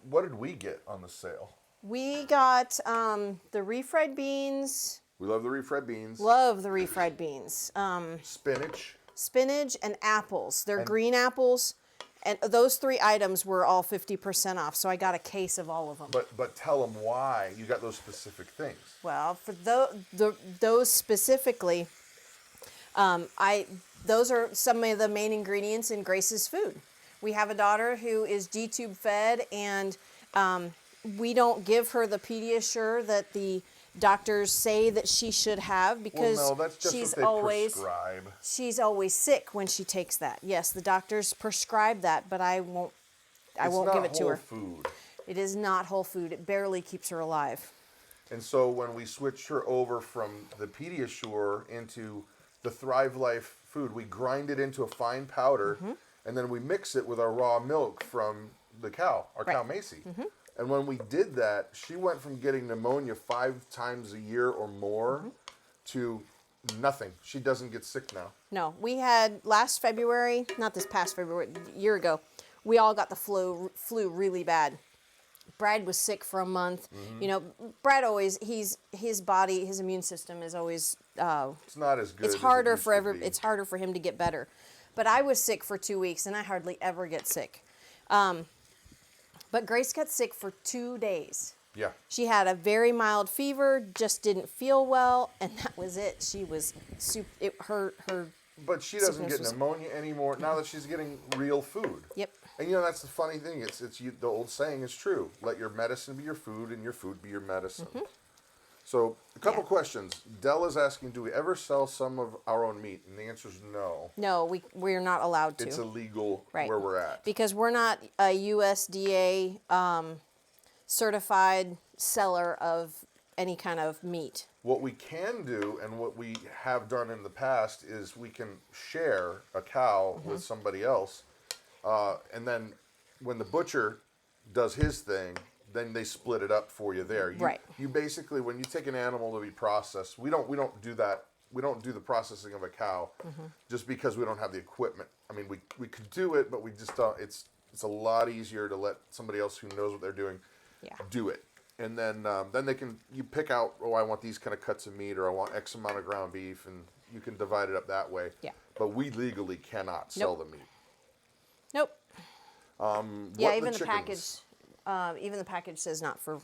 what did we get on the sale? We got the refried beans. We love the refried beans. Love the refried beans. Spinach. Spinach and apples. They're green apples. And those 3 items were all 50% off. So I got a case of all of them. But tell them why you got those specific things. Well, for those specifically, those are some of the main ingredients in Grace's food. We have a daughter who is G-tube fed, and we don't give her the Pediasure that the doctors say that she should have because Well, no, that's just she's what they always prescribe. she's always sick when she takes that. Yes, the doctors prescribe that, but I won't give it to her. Food. It is not whole food. It barely keeps her alive. And so when we switched her over from the Pediasure into the Thrive Life food, we grind it into a fine powder, and then we mix it with our raw milk from the cow, our cow Macy. And when we did that, she went from getting pneumonia 5 times a year or more to nothing. She doesn't get sick now. No, we had last February, not this past February, a year ago, we all got the flu really bad. Brad was sick for a month. You know, Brad always, his body, his immune system is always, it's not as good. It's harder it's harder for him to get better. But I was sick for 2 weeks, and I hardly ever get sick. But Grace got sick for 2 days. Yeah. She had a very mild fever, just didn't feel well, and that was it. She was her. But she doesn't get pneumonia anymore now that she's getting real food. Yep. And you know, that's the funny thing. The old saying is true. Let your medicine be your food, and your food be your medicine. So, a couple questions. Della's asking, do we ever sell some of our own meat? And the answer is no. No, we're not allowed to. It's illegal where we're at. Because we're not a USDA certified seller of any kind of meat. What we can do, and what we have done in the past, is we can share a cow with somebody else. And then when the butcher does his thing, then they split it up for you there. You basically, when you take an animal to be processed, we don't do that. We don't do the processing of a cow just because we don't have the equipment. I mean, we could do it, but we just don't. It's a lot easier to let somebody else who knows what they're doing do it. And then you pick out, oh, I want these kind of cuts of meat, or I want X amount of ground beef, and you can divide it up that way. Yeah. But we legally cannot sell the meat. Nope. Even the chickens? package. Even the package says not for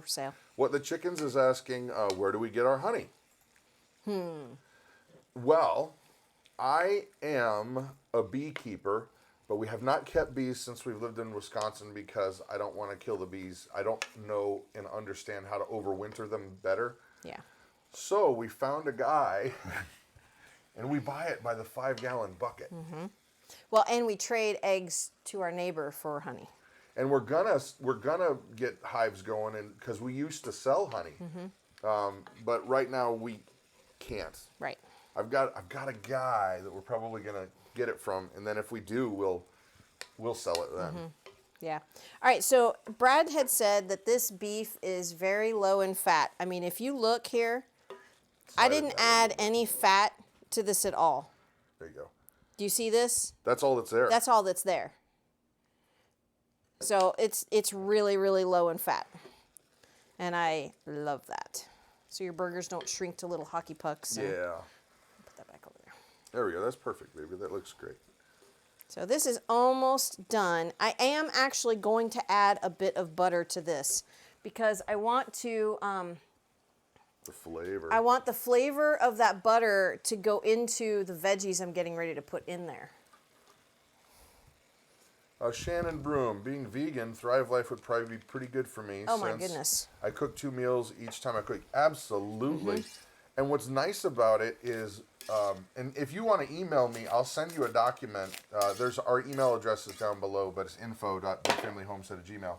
sale. What the chickens is asking, where do we get our honey? Well, I am a beekeeper, but we have not kept bees since we've lived in Wisconsin because I don't want to kill the bees. I don't know and understand how to overwinter them better. Yeah. So we found a guy, and we buy it by the 5-gallon bucket. Well, and we trade eggs to our neighbor for honey. And we're gonna get hives going, and because we used to sell honey, but right now we can't. Right. I've got a guy that we're probably gonna get it from, and then if we do, we'll sell it then. Yeah. All right. So Brad had said that this beef is very low in fat. I mean, if you look here, I didn't add any fat to this at all. There you go. Do you see this? That's all that's there. That's all that's there. So it's really, really low in fat. And I love that. So your burgers don't shrink to little hockey pucks. Yeah. Put that back over there. There we go. That's perfect, baby. That looks great. So this is almost done. I am actually going to add a bit of butter to this because I want to... the flavor. I want the flavor of that butter to go into the veggies I'm getting ready to put in there. Shannon Broom, being vegan, Thrive Life would probably be pretty good for me. Oh my goodness. I cook 2 meals each time I cook. Absolutely. And what's nice about it is, and if you want to email me, I'll send you a document. There's our email address is down below, but it's info.bigfamilyhomestead@gmail.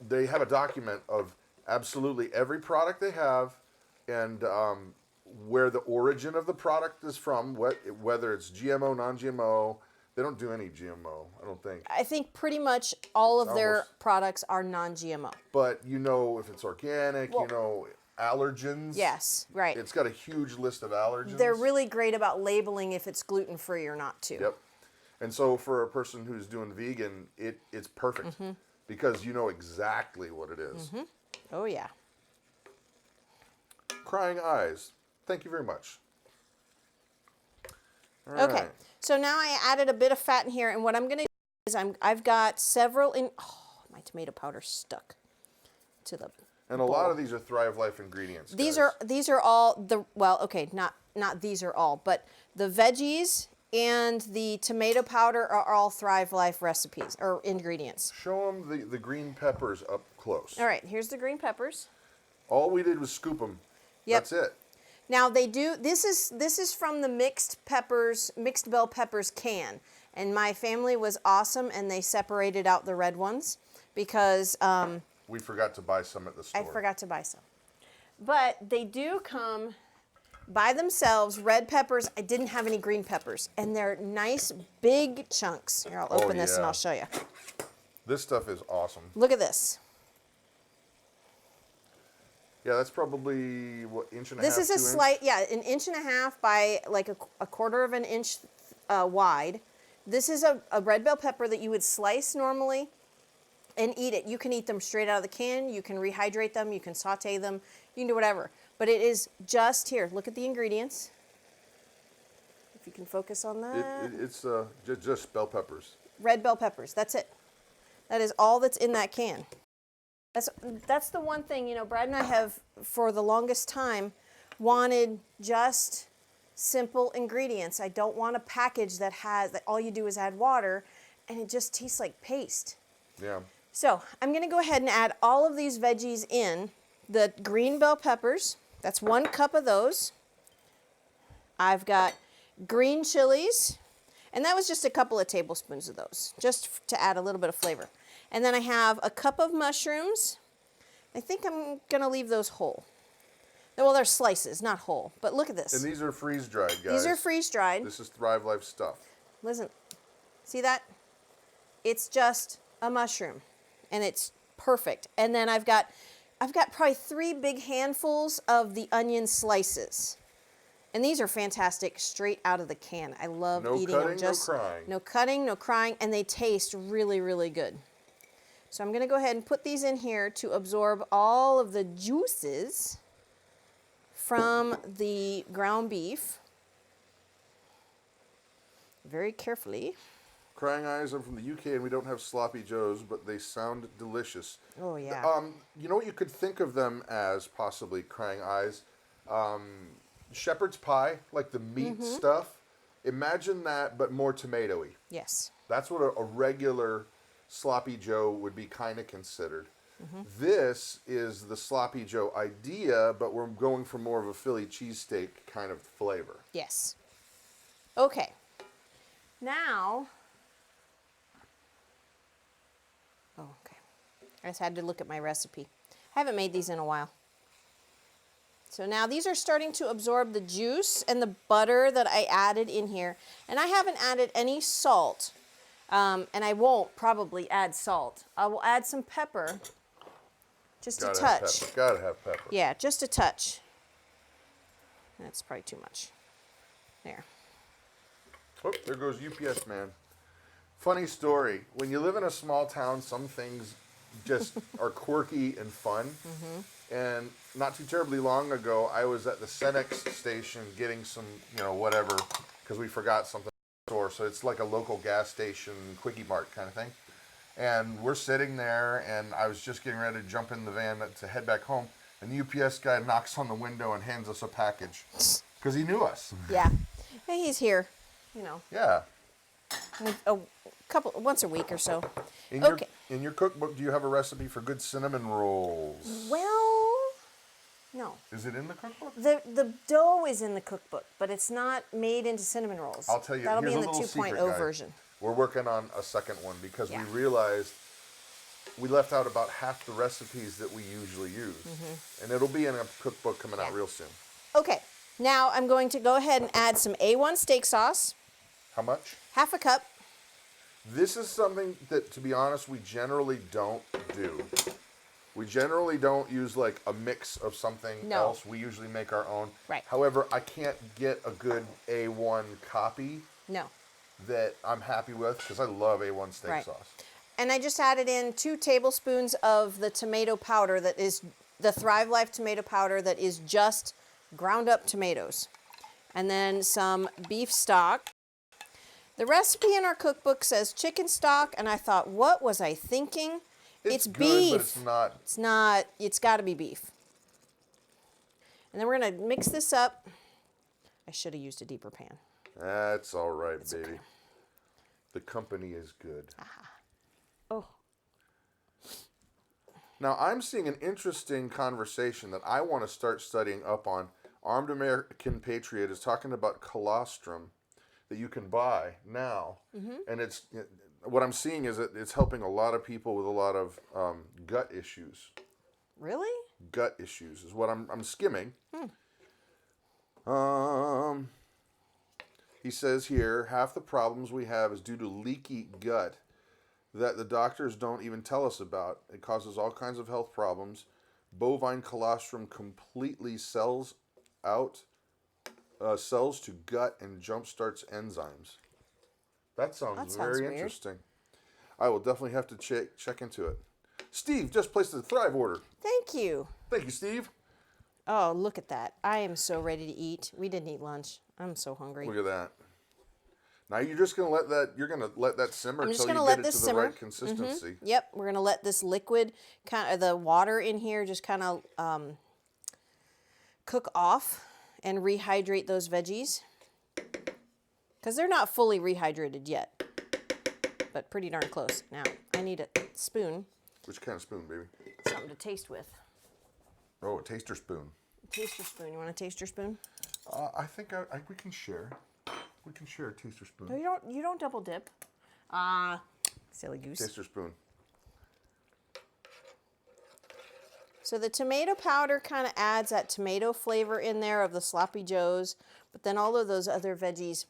They have a document of absolutely every product they have, and where the origin of the product is from, whether it's GMO, non-GMO. They don't do any GMO, I don't think. I think pretty much all of their products are non-GMO. But you know if it's organic, you know allergens. Yes, right. It's got a huge list of allergens. They're really great about labeling if it's gluten-free or not too. Yep. And so for a person who's doing vegan, it's perfect because you know exactly what it is. Oh yeah. Crying eyes. Thank you very much. All okay. right. So now I added a bit of fat in here, and what I'm going to do is I've got several my tomato powder stuck to the And a lot of these are Thrive Life ingredients. These guys. are all not these are all, but the veggies and the tomato powder are all Thrive Life recipes or ingredients. Show them the green peppers up close. All right, here's the green peppers. All we did was scoop them. Yep. That's it. Now they do, this is from the mixed bell peppers can, and my family was awesome and they separated out the red ones. because we forgot to buy some at the store. I forgot to buy some. But they do come by themselves. Red peppers, I didn't have any green peppers. And they're nice big chunks. Here, I'll open this and I'll show you. This stuff is awesome. Look at this. Yeah, that's probably, what, inch and a half, This is a slight, an inch and a half by like a quarter of an inch wide. This is a red bell pepper that you would slice normally and eat it. You can eat them straight out of the can. You can rehydrate them. You can saute them. You can do whatever. But it is just here. Look at the ingredients. If you can focus on that. It's just bell peppers. Red bell peppers. That's it. That is all that's in that can. That's the one thing, you know, Brad and I have, for the longest time, wanted just simple ingredients. I don't want a package that all you do is add water, and it just tastes like paste. Yeah. So I'm going to go ahead and add all of these veggies in. The green bell peppers, that's 1 cup of those. I've got green chilies, and that was just a couple of tablespoons of those, just to add a little bit of flavor. And then I have a cup of mushrooms. I think I'm going to leave those whole. Well, they're slices, not whole. But look at this. And these are freeze-dried, guys. These are freeze-dried. This is Thrive Life stuff. Listen, see that? It's just a mushroom, and it's perfect. And then I've got probably 3 big handfuls of the onion slices. And these are fantastic straight out of the can. I love eating them. Just no crying. No cutting, no crying, and they taste really, really good. So I'm going to go ahead and put these in here to absorb all of the juices from the ground beef. Very carefully. Crying eyes, I'm from the UK and we don't have sloppy joes, but they sound delicious. Oh, yeah. You know what you could think of them as, possibly, crying eyes? Shepherd's pie, like the meat stuff. Imagine that, but more tomatoey. Yes. That's what a regular sloppy joe would be kind of considered. This is the sloppy joe idea, but we're going for more of a Philly cheesesteak kind of flavor. Yes. Okay. Now, okay. I just had to look at my recipe. I haven't made these in a while. So now these are starting to absorb the juice and the butter that I added in here. And I haven't added any salt. And I won't probably add salt. I will add some pepper. Just a touch. Gotta have pepper. Yeah, just a touch. That's probably too much. There. Oh, there goes UPS man. Funny story. When you live in a small town, some things just are quirky and fun. And not too terribly long ago, I was at the Senex station getting some, whatever, because we forgot something at the store. So it's like a local gas station, quickie mart kind of thing. And we're sitting there, and I was just getting ready to jump in the van to head back home. And the UPS guy knocks on the window and hands us a package because he knew us. Yeah. Hey, he's here, Yeah. Once a week or so. In your cookbook, do you have a recipe for good cinnamon rolls? Well, no. Is it in the cookbook? The dough is in the cookbook, but it's not made into cinnamon rolls. I'll tell you, that'll here's be in a the little 2.0 secret, version. We're working on a second one because Yeah. we realized we left out about half the recipes that we usually use. And it'll be in a cookbook coming out real soon. Okay, now I'm going to go ahead and add some A1 steak sauce. How much? Half a cup. This is something that, to be honest, we generally don't do. We generally don't use like a mix of something else. We usually make our own. Right. However, I can't get a good A1 copy No. that I'm happy with because I love A1 steak sauce. And I just added in 2 tablespoons of the tomato powder that is the Thrive Life tomato powder that is just ground up tomatoes. And then some beef stock. The recipe in our cookbook says chicken stock, and I thought, what was I thinking? It's good, beef. But it's not. It's not. It's got to be beef. And then we're going to mix this up. I should have used a deeper pan. That's all right, baby. Okay. The company is good. Oh. Now, I'm seeing an interesting conversation that I want to start studying up on. Armed American Patriot is talking about colostrum that you can buy now. And it's, what I'm seeing is that it's helping a lot of people with a lot of gut issues. Really? Gut issues is what I'm skimming. He says here, half the problems we have is due to leaky gut that the doctors don't even tell us about. It causes all kinds of health problems. Bovine colostrum completely sells to gut and jumpstarts enzymes. That sounds very weird. interesting. I will definitely have to check into it. Steve just placed a Thrive order. Thank you. Thank you, Steve. Oh, look at that. I am so ready to eat. We didn't eat lunch. I'm so hungry. Look at that. Now you're just gonna let that simmer until you get it to the right consistency. Yep, we're gonna let this liquid, kind of the water in here, just kind of cook off and rehydrate those veggies, because they're not fully rehydrated yet, but pretty darn close. Now I need a spoon. Which kind of spoon, baby? Something to taste with. Oh, a taster spoon. Taster spoon. You want a taster spoon? I think we can share. We can share a taster spoon. No, you don't double dip. Silly goose. Taster spoon. So the tomato powder kind of adds that tomato flavor in there of the sloppy joes, but then all of those other veggies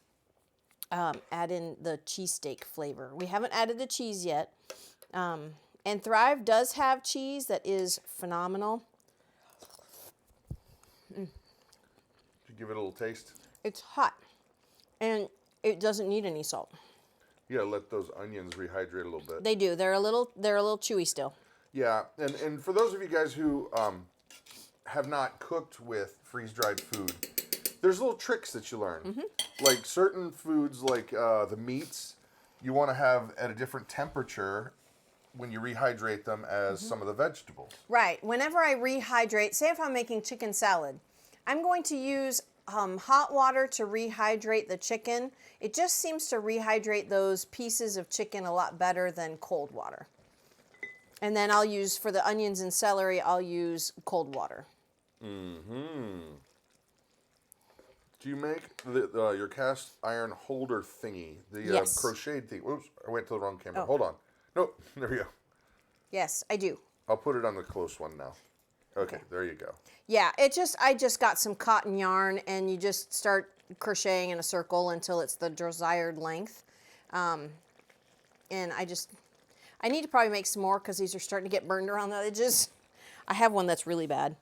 add in the cheesesteak flavor. We haven't added the cheese yet. And Thrive does have cheese that is phenomenal. Did you give it a little taste? It's hot, and it doesn't need any salt. You gotta let those onions rehydrate a little bit. They do. They're a little chewy still. Yeah, and for those of you guys who have not cooked with freeze-dried food, there's little tricks that you learn. Like certain foods, like the meats, you want to have at a different temperature when you rehydrate them as some of the vegetables. Right. Whenever I rehydrate, say if I'm making chicken salad, I'm going to use hot water to rehydrate the chicken. It just seems to rehydrate those pieces of chicken a lot better than cold water. And then I'll use, for the onions and celery, I'll use cold water. Do you make your cast iron holder thingy, the Yes. crocheted thing? Oops, I went to the wrong camera. Oh. Hold on. Nope, there we go. Yes, I do. I'll put it on the close one now. Okay, there you go. Yeah, I just got some cotton yarn, and you just start crocheting in a circle until it's the desired length. And I need to probably make some more because these are starting to get burned around the edges. I have one that's really bad.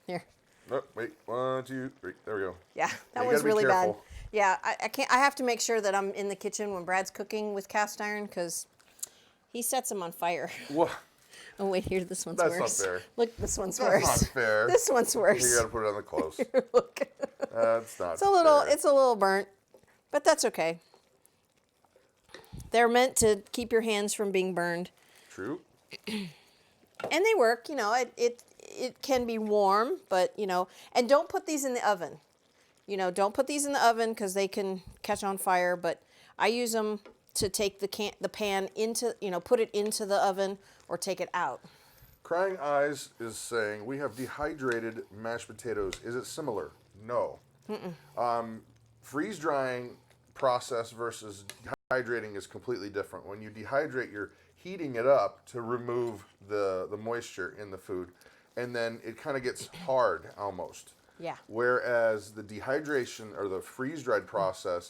Here. Oh, wait, 1, 2, 3, there we go. Yeah, that You one's gotta be really bad. careful. Yeah, I can't. I have to make sure that I'm in the kitchen when Brad's cooking with cast iron because he sets them on fire. What? Oh wait, here, this one's That's worse. not fair. Look, this one's That's worse. not fair. This one's worse. You gotta put it on the close. Look, That's not it's a little, fair. it's a little burnt, but that's okay. They're meant to keep your hands from being burned, True. and they work. You know, it can be warm, but you know, and don't put these in the oven. You know, don't put these in the oven because they can catch on fire. But I use them to take the pan into, you know, put it into the oven or take it out. Crying Eyes is saying, we have dehydrated mashed potatoes. Is it similar? No. Freeze drying process versus dehydrating is completely different. When you dehydrate, you're heating it up to remove the moisture in the food, and then it kind of gets hard almost. Yeah. Whereas the dehydration or the freeze dried process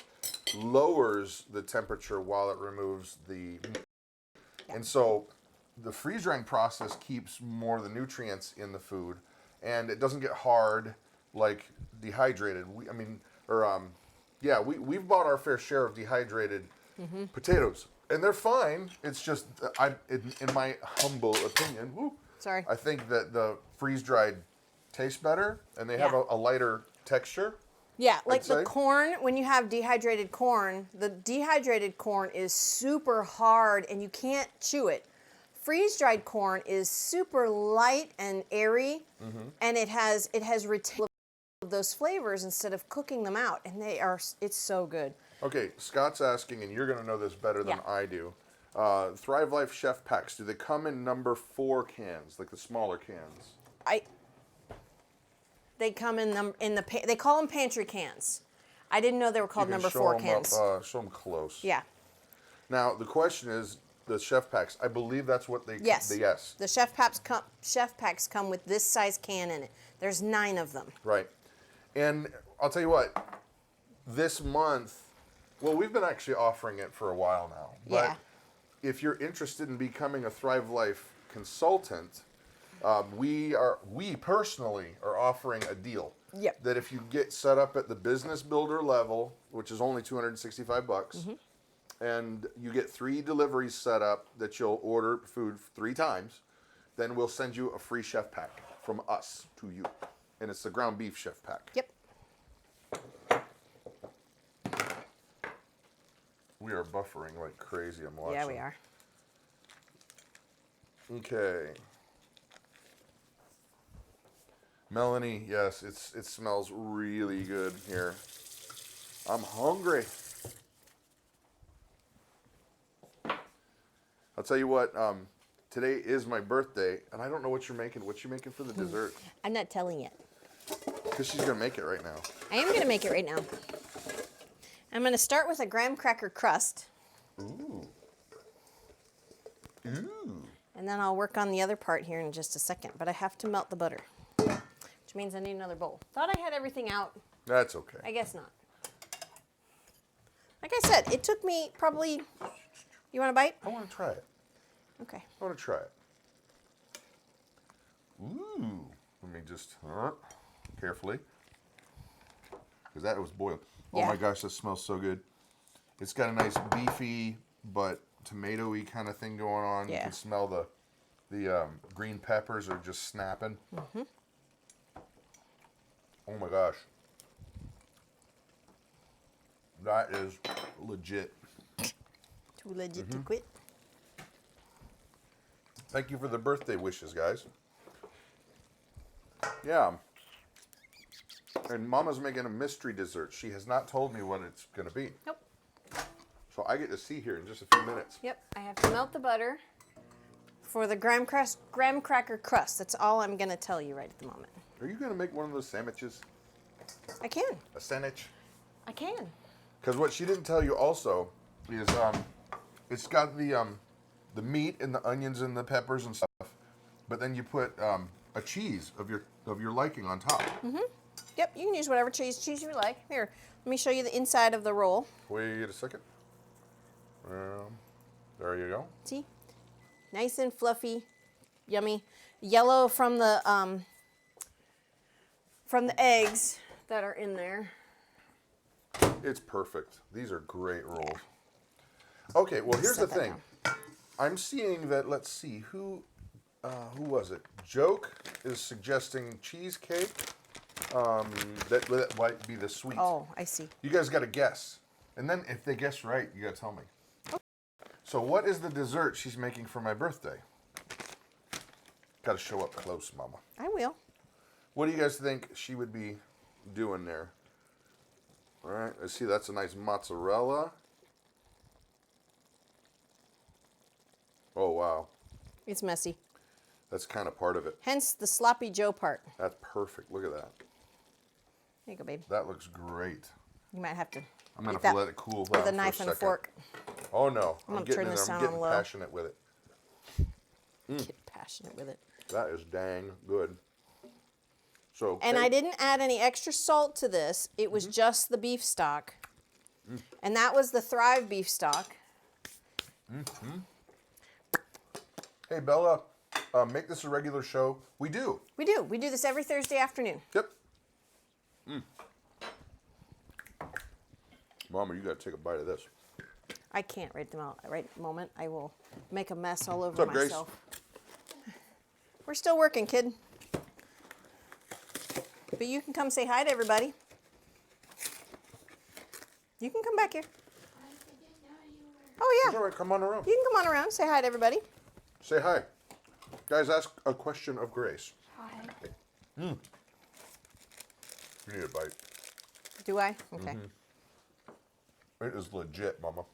lowers the temperature while it removes the. And so the freeze drying process keeps more of the nutrients in the food, and it doesn't get hard like dehydrated. We've bought our fair share of dehydrated potatoes, and they're fine. It's just, in my humble opinion, Sorry. I think that the freeze dried taste better, and they have a lighter texture. Yeah, like I'd the say. corn, when you have dehydrated corn, the dehydrated corn is super hard and you can't chew it. Freeze-dried corn is super light and airy, and it has retained those flavors instead of cooking them out, and it's so good. Okay, Scott's asking, and you're going to know this better than I do. Thrive Life Chef Packs, do they come in number 4 cans, like the smaller cans? They come they call them pantry cans. I didn't know they were called number 4 cans. Show them close. Yeah. Now, the question is the chef packs. I believe that's what they... Yes. Yes. The chef packs come with this size can in it. There's 9 of them. Right. And I'll tell you what, this month, well, we've been actually offering it for a while now. But Yeah. if you're interested in becoming a Thrive Life consultant, we personally are offering a deal. Yep. That if you get set up at the business builder level, which is only $265, Mm-hmm. and you get 3 deliveries set up that you'll order food 3 times, then we'll send you a free chef pack from us to you. And it's the ground beef chef pack. Yep. We are buffering like crazy, I'm watching. Yeah, we are. Okay. Melanie, yes, it smells really good here. I'm hungry. I'll tell you what, today is my birthday, and I don't know what you're making. What you making for the dessert? I'm not telling yet. Because she's going to make it right now. I am going to make it right now. I'm going to start with a graham cracker crust. Ooh. Ooh. And then I'll work on the other part here in just a second. But I have to melt the butter, which means I need another bowl. Thought I had everything out. That's okay. I guess not. Like I said, it took me probably... You want a bite? I want to try it. Okay. I want to try it. Ooh. Let me just, carefully. Because that was boiled. Yeah. Oh my gosh, that smells so good. It's got a nice beefy but tomatoey kind of thing going on. Yeah. You can smell the green peppers are just snapping. Mm-hmm. Oh my gosh. That is legit. Too legit to quit. Thank you for the birthday wishes, guys. Yeah. And Mama's making a mystery dessert. She has not told me what it's going to be. Nope. So I get to see here in just a few minutes. Yep. I have to melt the butter for the graham cracker crust. That's all I'm going to tell you right at the moment. Are you going to make one of those sandwiches? I can. A sandwich? I can. Because what she didn't tell you also is it's got the meat and the onions and the peppers and stuff, but then you put a cheese of your liking on top. Mm-hmm. Yep, you can use whatever cheese you like. Here, let me show you the inside of the roll. Wait a second. There you go. See? Nice and fluffy, yummy. Yellow from the eggs that are in there. It's perfect. These are great rolls. Okay, well here's the Set that thing. down. I'm seeing that. Let's see who was it? Joke is suggesting cheesecake. That might be the sweet. Oh, I see. You guys got to guess, and then if they guess right, you got to tell me. Okay. So what is the dessert she's making for my birthday? Got to show up close, Mama. I will. What do you guys think she would be doing there? All right, I see that's a nice mozzarella. Oh, wow. It's messy. That's kind of part of it. Hence the sloppy Joe part. That's perfect. Look at that. There you go, babe. That looks great. You might have to. I'm going to have to let it cool down with a knife for and a second. fork. Oh, no. I'm gonna getting turn in this there. I'm down getting low. passionate with it. Get passionate with it. That is dang good. So, And okay. I didn't add any extra salt to this. It was just the beef stock. And that was the Thrive beef stock. Hey, Bella, make this a regular show. We do. We do. We do this every Thursday afternoon. Yep. Mama, you got to take a bite of this. I can't right at the moment. I will make a mess all over What's up, Grace? myself. We're still working, kid. But you can come say hi to everybody. You can come back here. Oh, It's yeah. all right. Come on around. You can come on around. Say hi to everybody. Say hi. Guys, ask a question of Grace. Hi. You need a bite. Do I? Okay. It is legit, Mama.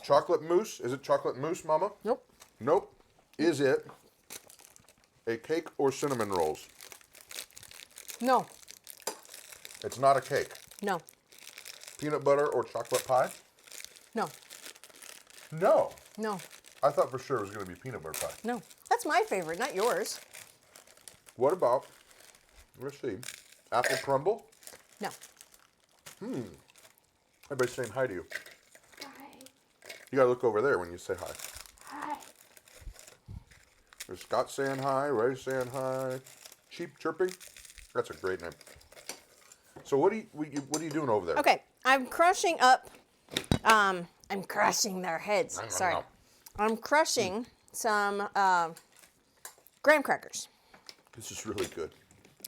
Chocolate mousse. Is it chocolate mousse, Mama? Nope. Nope. Is it a cake or cinnamon rolls? No. It's not a cake. No. peanut butter or chocolate pie? No. No. No. I thought for sure it was going to be peanut butter pie. No. That's my favorite, not yours. What about, let's see, apple crumble? No. Everybody's saying hi to you. Hi. You got to look over there when you say hi. Hi. There's Scott saying hi, Ray saying hi, Sheep chirping. That's a great name. So what are you doing over there? Okay, I'm crushing up. I'm crushing their heads. Sorry. I'm crushing some graham crackers. This is really good.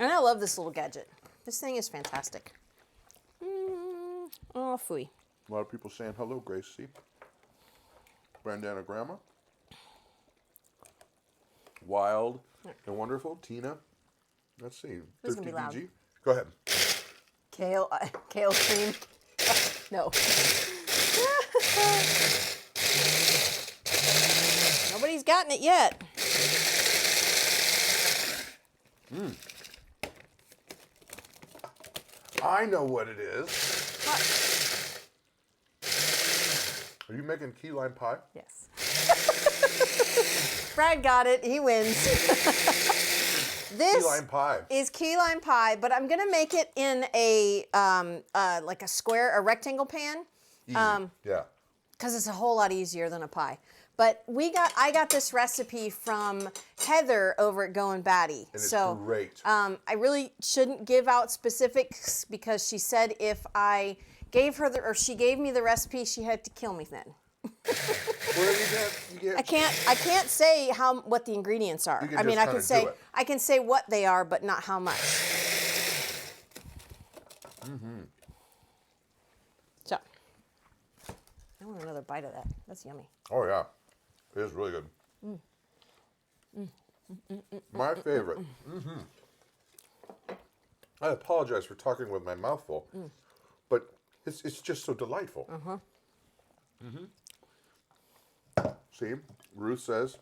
And I love this little gadget. This thing is fantastic. Oh, phooey. A lot of people saying hello, Grace. See? Bandana Grandma. Wild and wonderful. Tina. Let's see. This is gonna be loud. BG. Go ahead. Kale cream. No. Nobody's gotten it yet. I know what it is. What? Are you making key lime pie? Yes. Brad got it. He wins. This Key lime pie. is key lime pie, but I'm gonna make it in a like a square, a rectangle pan. Easy. Yeah. Because it's a whole lot easier than a pie. But I got this recipe from Heather over at Goin' Batty. And it's so great. I really shouldn't give out specifics because she said if I gave her or she gave me the recipe, she had to kill me then. Where you get? I can't say what the ingredients are. You can I mean, just I can kinda say do it. I can say what they are, but not how much. So, I want another bite of that. That's yummy. Oh yeah, it is really good. My favorite. I apologize for talking with my mouth full, but it's just so delightful. See, Ruth says,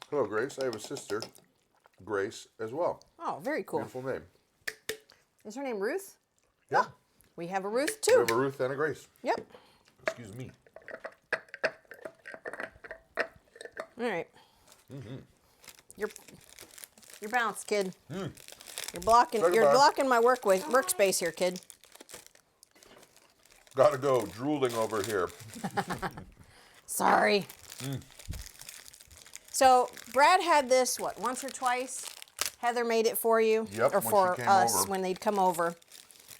"Hello, Grace. I have a sister, Grace, as well. Oh, very cool. Beautiful name." Is her name Ruth? Yeah, We have a Ruth we too. have a Ruth and a Grace. Yep. Excuse me. All right. You're bounced, kid. You're blocking. Take it You're back. blocking my workspace here, kid. Gotta go. Drooling over here. Sorry. So Brad had this once or twice. Heather made it for you, Yep, or when she for came us over. when they'd come over.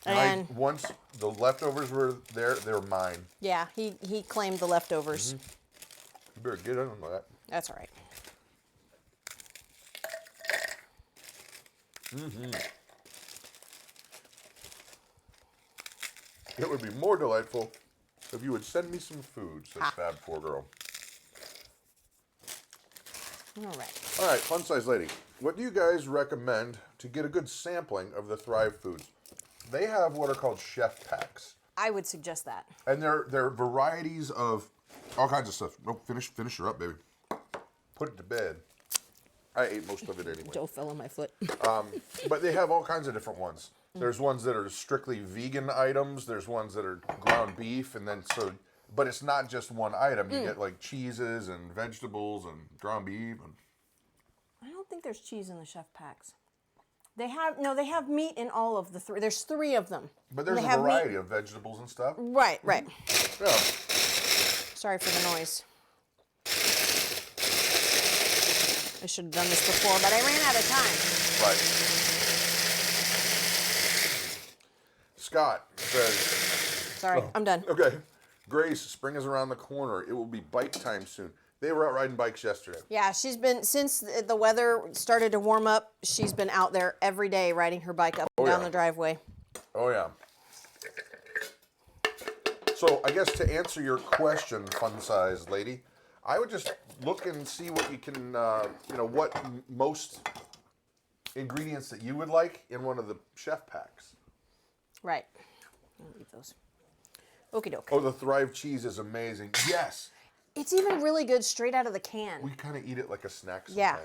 And once the leftovers were there, they were mine. Yeah, he claimed the leftovers. You better get in on that. That's all right. It would be more delightful if you would send me some food, says Fab Poor Girl. All right. All right, fun size lady. What do you guys recommend to get a good sampling of the Thrive foods? They have what are called chef packs, I would suggest that. and they're varieties of all kinds of stuff. No, finish her up, baby. Put it to bed. I ate most of it anyway. Joe fell on my foot. But they have all kinds of different ones. There's ones that are strictly vegan items. There's ones that are ground beef, and then but it's not just one item. You get like cheeses and vegetables and ground beef. And I don't think there's cheese in the chef packs. They have meat in all of the three. There's three of them. but there's They a have meat- variety of vegetables and stuff. Right. Yeah. Sorry for the noise. I should have done this before, but I ran out of time. Right. Scott says, Sorry, I'm done. okay, Grace, spring is around the corner. It will be bike time soon. They were out riding bikes yesterday. Yeah, she's been, since the weather started to warm up, she's been out there every day riding her bike up and down yeah. the driveway. Oh, yeah. So I guess to answer your question, fun-sized lady, I would just look and see what you can, what most ingredients that you would like in one of the chef packs. Right. I'll leave those. Okie doke. Oh, the Thrive cheese is amazing. Yes. It's even really good straight out of the can. We kind of eat it like a snack sometimes. Yeah.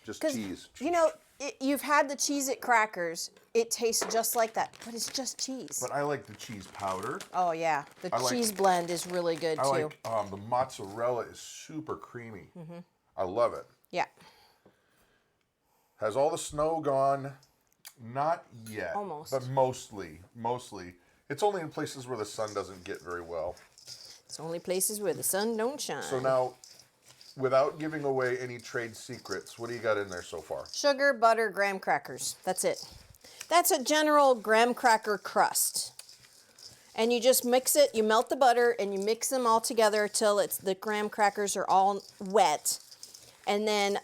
Just 'Cause, cheese. you know, you've had the Cheez-It crackers. It tastes just like that, but it's just cheese. But I like the cheese powder. Oh yeah, the cheese blend is really good too. I like the mozzarella is super creamy. I love it. Yeah. Has all the snow gone? Not yet. Almost. But mostly. It's only in places where the sun doesn't get very well. It's only places where the sun don't shine. So now, without giving away any trade secrets, what do you got in there so far? Sugar, butter, graham crackers. That's it. That's a general graham cracker crust. And you just mix it, you melt the butter, and you mix them all together till the graham crackers are all wet. And then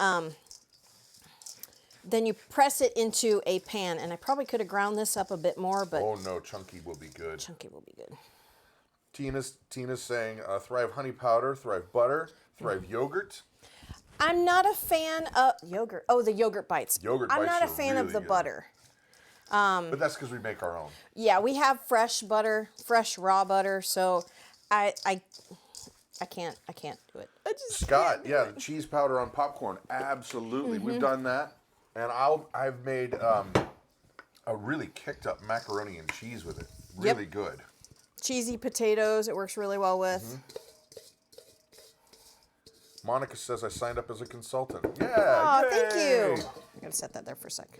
you press it into a pan. And I probably could have ground this up a bit more, but... Oh no, chunky will be good. Chunky will be good. Tina's saying, Thrive honey powder, Thrive butter, Thrive yogurt. I'm not a fan of yogurt. Oh, the yogurt bites. I'm not a fan of the butter. But that's because we make our own. Yeah, we have fresh butter, fresh raw butter, so I can't do it. Scott, yeah, the cheese powder on popcorn, absolutely. We've done that, and I've made a really kicked up macaroni and cheese with it. Really good. Cheesy potatoes, it works really well with. Monica says I signed up as a consultant. Yeah. Oh, yay! thank you. I'm gonna set that there for a sec.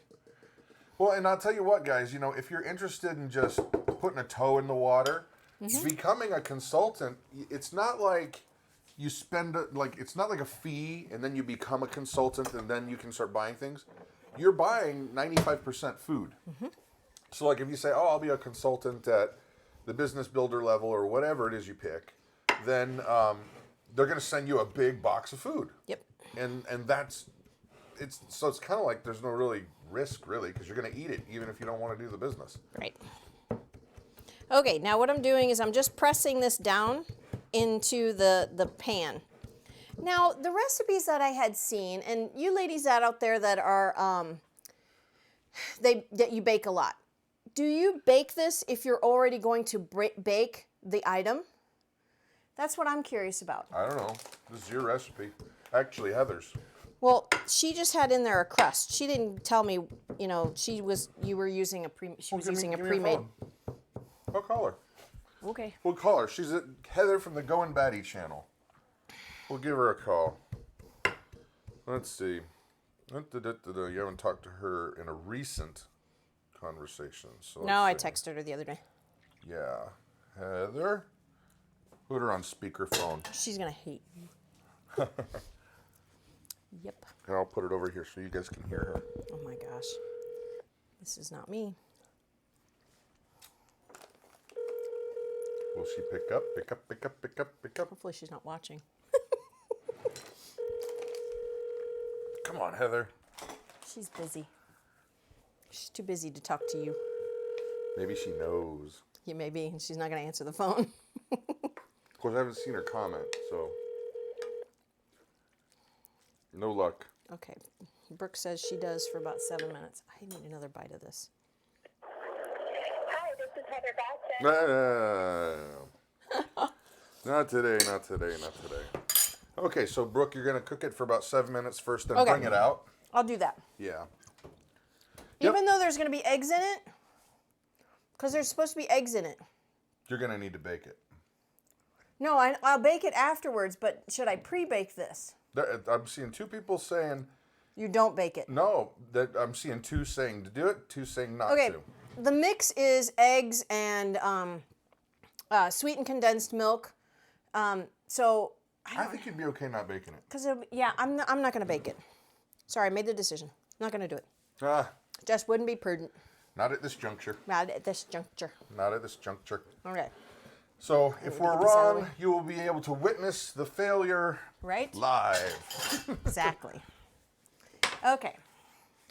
Well, and I'll tell you what, guys, if you're interested in just putting a toe in the water, becoming a consultant, it's not like you spend, it's not like a fee and then you become a consultant and then you can start buying things. You're buying 95% food. So, like, if you say, oh, I'll be a consultant at the business builder level or whatever it is you pick, then they're going to send you a big box of food. Yep. And it's kind of like there's no really risk, really, because you're going to eat it even if you don't want to do the business. Right. Okay, now what I'm doing is I'm just pressing this down into the pan. Now, the recipes that I had seen, and you ladies out there that are, that you bake a lot, do you bake this if you're already going to bake the item? That's what I'm curious about. I don't know. This is your recipe. Actually, Heather's. Well, she just had in there a crust. She didn't tell me, you were using a pre-made. I'll call her. Okay. We'll call her. She's Heather from the Goin' Batty channel. We'll give her a call. Let's see. You haven't talked to her in a recent conversation. So no, I texted her the other day. Yeah. Heather? Put her on speakerphone. She's going to hate you. Yep. And I'll put it over here so you guys can hear her. Oh my gosh. This is not me. Will she pick up? Pick up, pick up, pick up, pick up. Hopefully she's not watching. Come on, Heather. She's busy. She's too busy to talk to you. Maybe she knows. Yeah, maybe. And she's not going to answer the phone. Of course, I haven't seen her comment, so no luck. Okay. Brooke says she does for about 7 minutes. I need another bite of this. Hi, this is Heather Batson. Not today, not today, not today. Okay, so Brooke, you're going to cook it for about 7 minutes first, then Okay. bring it out. I'll do that. Yeah. Even though there's going to be eggs in it, because there's supposed to be eggs in it. You're going to need to bake it. No, I'll bake it afterwards, but should I pre-bake this? I'm seeing two people saying You don't bake it. no. That I'm seeing two saying to do it, two saying not Okay, to. the mix is eggs and sweetened condensed milk. So I think you'd be okay not baking it. because I'm not going to bake it. Sorry, I made the decision. Not going to do it. Ah, Just wouldn't be prudent. not at this juncture. Not at this juncture. Not at this juncture. All right. So if we're get this out of the wrong, way. you will be able to witness the failure Right? live. Exactly. Okay.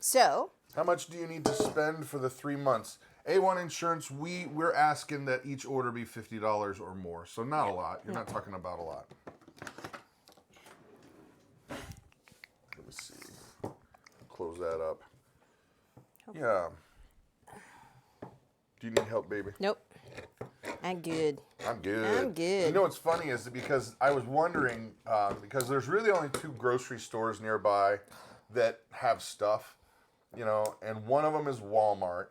So How much do you need to spend for the 3 months? A1 Insurance, we're asking that each order be $50 or more. So not a lot. You're not talking about a lot. Let me see. Close that up. Yeah. Do you need help, baby? nope. I'm good. I'm good. I'm good. You know what's funny is that because I was wondering, because there's really only 2 grocery stores nearby that have stuff. you know, and one of them is Walmart,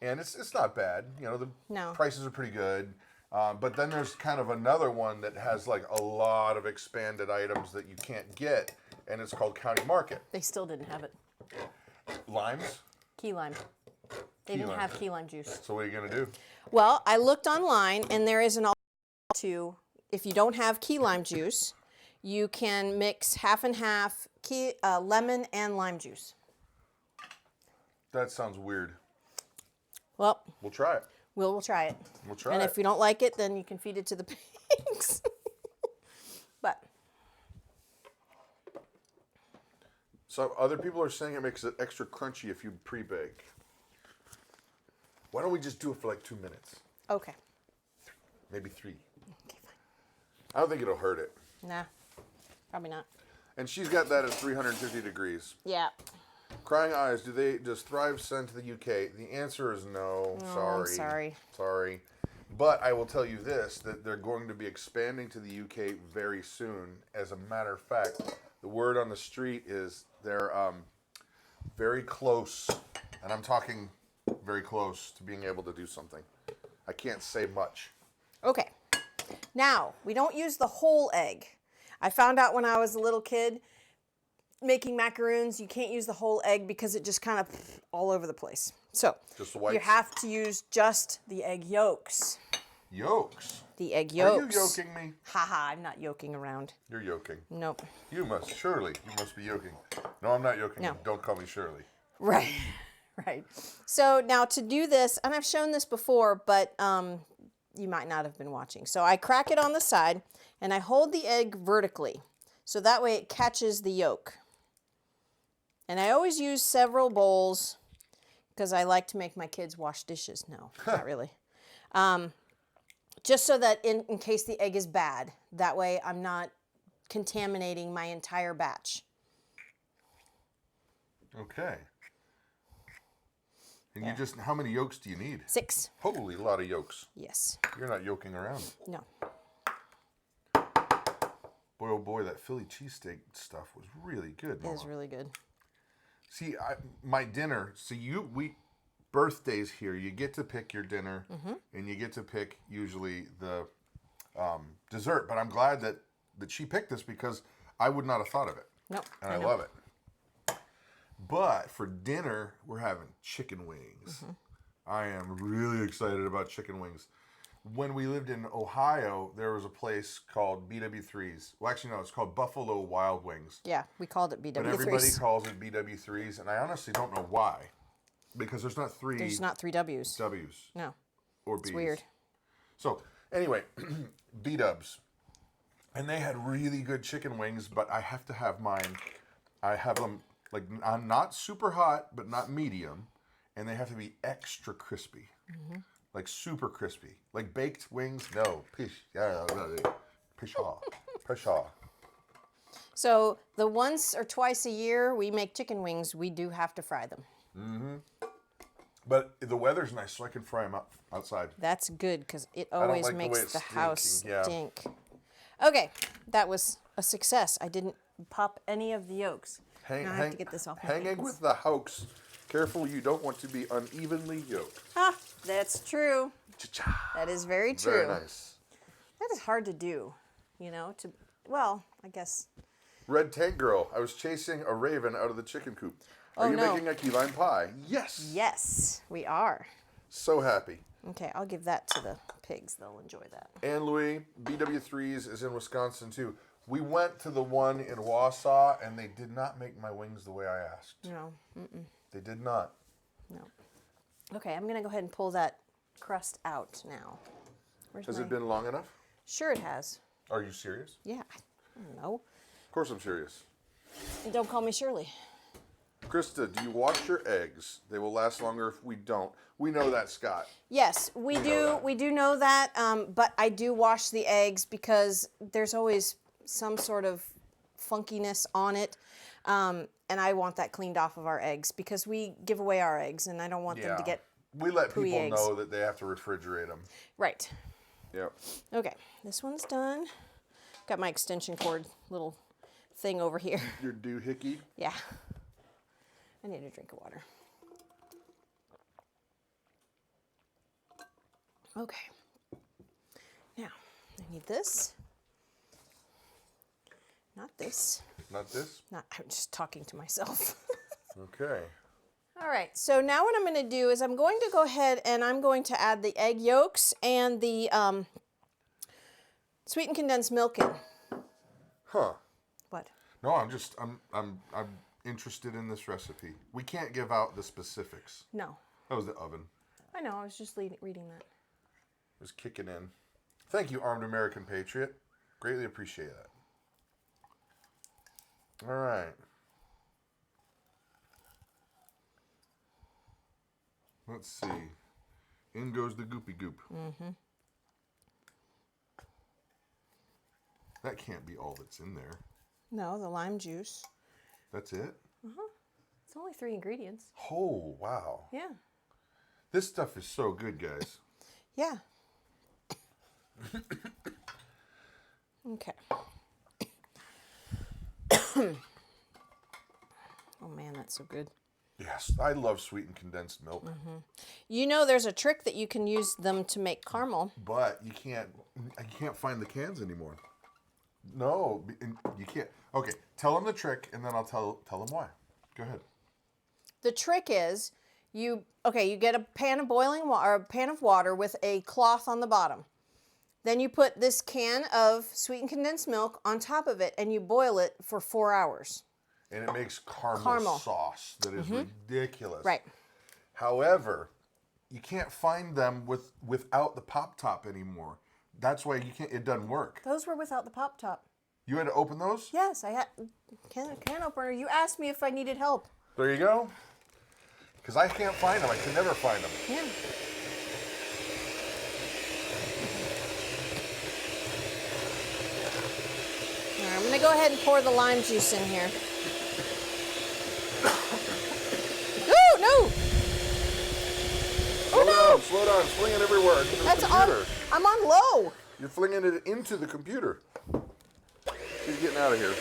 and it's not bad. You know, the No. prices are pretty good. But then there's kind of another one that has like a lot of expanded items that you can't get, and it's called County Market. They still didn't have it. Limes? Key lime. They Key didn't lime. have key lime juice. So what are you gonna do? Well, I looked online, and there is an alternative to, if you don't have key lime juice, you can mix half and half lemon and lime juice. That sounds weird. Well, We'll try it. we'll try it. We'll try And it. if you don't like it, then you can feed it to the pigs. But So other people are saying it makes it extra crunchy if you pre-bake. Why don't we just do it for like 2 minutes? okay. Maybe 3. Okay, fine. I don't think it'll hurt it. Nah, probably not. And she's got that at 350 degrees. Yeah. Crying eyes, does Thrive send to the UK? The answer is no. Oh, Sorry. I'm sorry. Sorry. But I will tell you this, that they're going to be expanding to the UK very soon. As a matter of fact, the word on the street is they're very close, and I'm talking very close to being able to do something. I can't say much. Okay. Now, we don't use the whole egg. I found out when I was a little kid, making macaroons, you can't use the whole egg because it just kind of all over the place. So, Just the whites? you have to use just the egg yolks. Yolks. The egg Are yolks. you yoking me? Haha, I'm not yoking around. You're yoking. Nope. You must be yoking. No, I'm not yoking. No. Don't call me Shirley. Right. Right. So now to do this, and I've shown this before, but you might not have been watching. So I crack it on the side, and I hold the egg vertically. So that way it catches the yolk. And I always use several bowls because I like to make my kids wash dishes. No, not really. Just so that in case the egg is bad, that way I'm not contaminating my entire batch. Okay. And you just, how many yolks do you need? 6. Holy lot of yolks. Yes. You're not yoking around. No. Boy, oh boy, that Philly cheesesteak stuff was really good, It Mama. is really good. See, my dinner, birthdays here, you get to pick your dinner, and you get to pick usually the dessert. But I'm glad that she picked this because I would not have thought of it. Nope. And I know. love it. But for dinner, we're having chicken wings. I am really excited about chicken wings. When we lived in Ohio, there was a place called BW3's. Well, actually, no, it's called Buffalo Wild Wings. Yeah, we called it BW3s. But everybody calls it BW3's, and I honestly don't know why. Because there's not 3 There's not 3 W's. W's No. or B's. It's weird. So, anyway, B-dubs. And they had really good chicken wings, but I have to have mine. I have them, like, I'm not super hot, but not medium. And they have to be extra crispy. Like, super crispy. Like, baked wings, no. Pshaw. So the once or twice a year we make chicken wings, we do have to fry them. But the weather's nice, so I can fry them up outside. That's good because it don't always like the way makes it's the house stinking, yeah. stink. Okay, that was a success. I didn't pop any of the yolks. Now I have to get this off my hanging hands. with the house. Careful, you don't want to be unevenly yoked. Ah, that's true. Cha-cha. That is very true. Very nice. That is hard to do, well, I guess. Red Tank Girl, I was chasing a raven out of the chicken coop. Are you no. making a key lime pie? Yes. Yes, we are. So happy. Okay, I'll give that to the pigs. They'll enjoy that. Ann Louie, BW3's is in Wisconsin too. We went to the one in Wausau, and they did not make my wings the way I asked. No. They did not. No. Okay, I'm going to go ahead and pull that crust out now. Has it been long enough? Sure it has. Are you serious? Yeah, I don't know. Of course I'm serious. And don't call me Shirley. Krista, do you wash your eggs? They will last longer if we don't. We know that, Scott. Yes, we know do. that. We do know that, but I do wash the eggs because there's always some sort of funkiness on it. And I want that cleaned off of our eggs because we give away our eggs and I don't want them to get We let pooey people eggs. know that they have to refrigerate them. right. Yep. Okay, this one's done. Got my extension cord little thing over here. Your doohickey. Yeah. I need a drink of water. Okay. Now, I need this. Not this. Not this? I'm just talking to myself. Okay. All right, so now what I'm going to do is I'm going to go ahead and I'm going to add the egg yolks and the sweetened condensed milk in. Huh. What? No, I'm interested in this recipe. We can't give out the specifics. No. That was the oven. I know, I was just reading that. It was kicking in. Thank you, Armed American Patriot. Greatly appreciate that. All right. Let's see. In goes the goopy goop. Mm-hmm. That can't be all that's in there. No, the lime juice. That's it? Uh-huh. It's only 3 ingredients. Oh, wow. Yeah. This stuff is so good, guys. Yeah. Okay. Oh man, that's so good. Yes, I love sweetened condensed milk. Mm-hmm. You know there's a trick that you can use them to make caramel. But I can't find the cans anymore. No, you can't. Okay, tell them the trick and then I'll tell them why. Go ahead. The trick is you get a pan of boiling water, or a pan of water with a cloth on the bottom. Then you put this can of sweetened condensed milk on top of it and you boil it for 4 hours. And it makes caramel sauce that is ridiculous. Right. However, you can't find them without the pop top anymore. That's why it doesn't work. Those were without the pop top. You had to open those? Yes, I had can opener. You asked me if I needed help. There you go. Because I can't find them. I can never find them. Yeah. All right, I'm going to go ahead and pour the lime juice in here. Ooh, no! Slow down. Fling it everywhere. That's on. I'm on low. You're flinging it into the computer. She's getting out of here.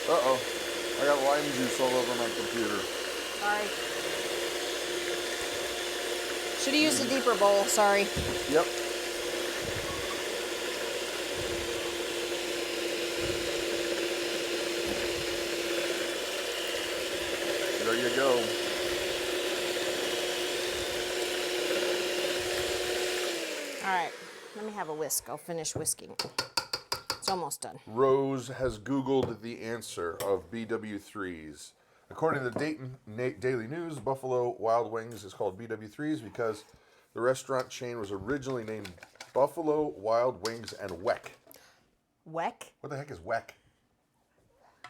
Uh-oh. I got lime juice all over my computer. Sorry. Should have used a deeper bowl. Sorry. Yep. There you go. All right. Let me have a whisk. I'll finish whisking. It's almost done. Rose has Googled the answer of BW3s. According to the Dayton Daily News, Buffalo Wild Wings is called BW3s because the restaurant chain was originally named Buffalo Wild Wings and Weck. Weck? What the heck is Weck?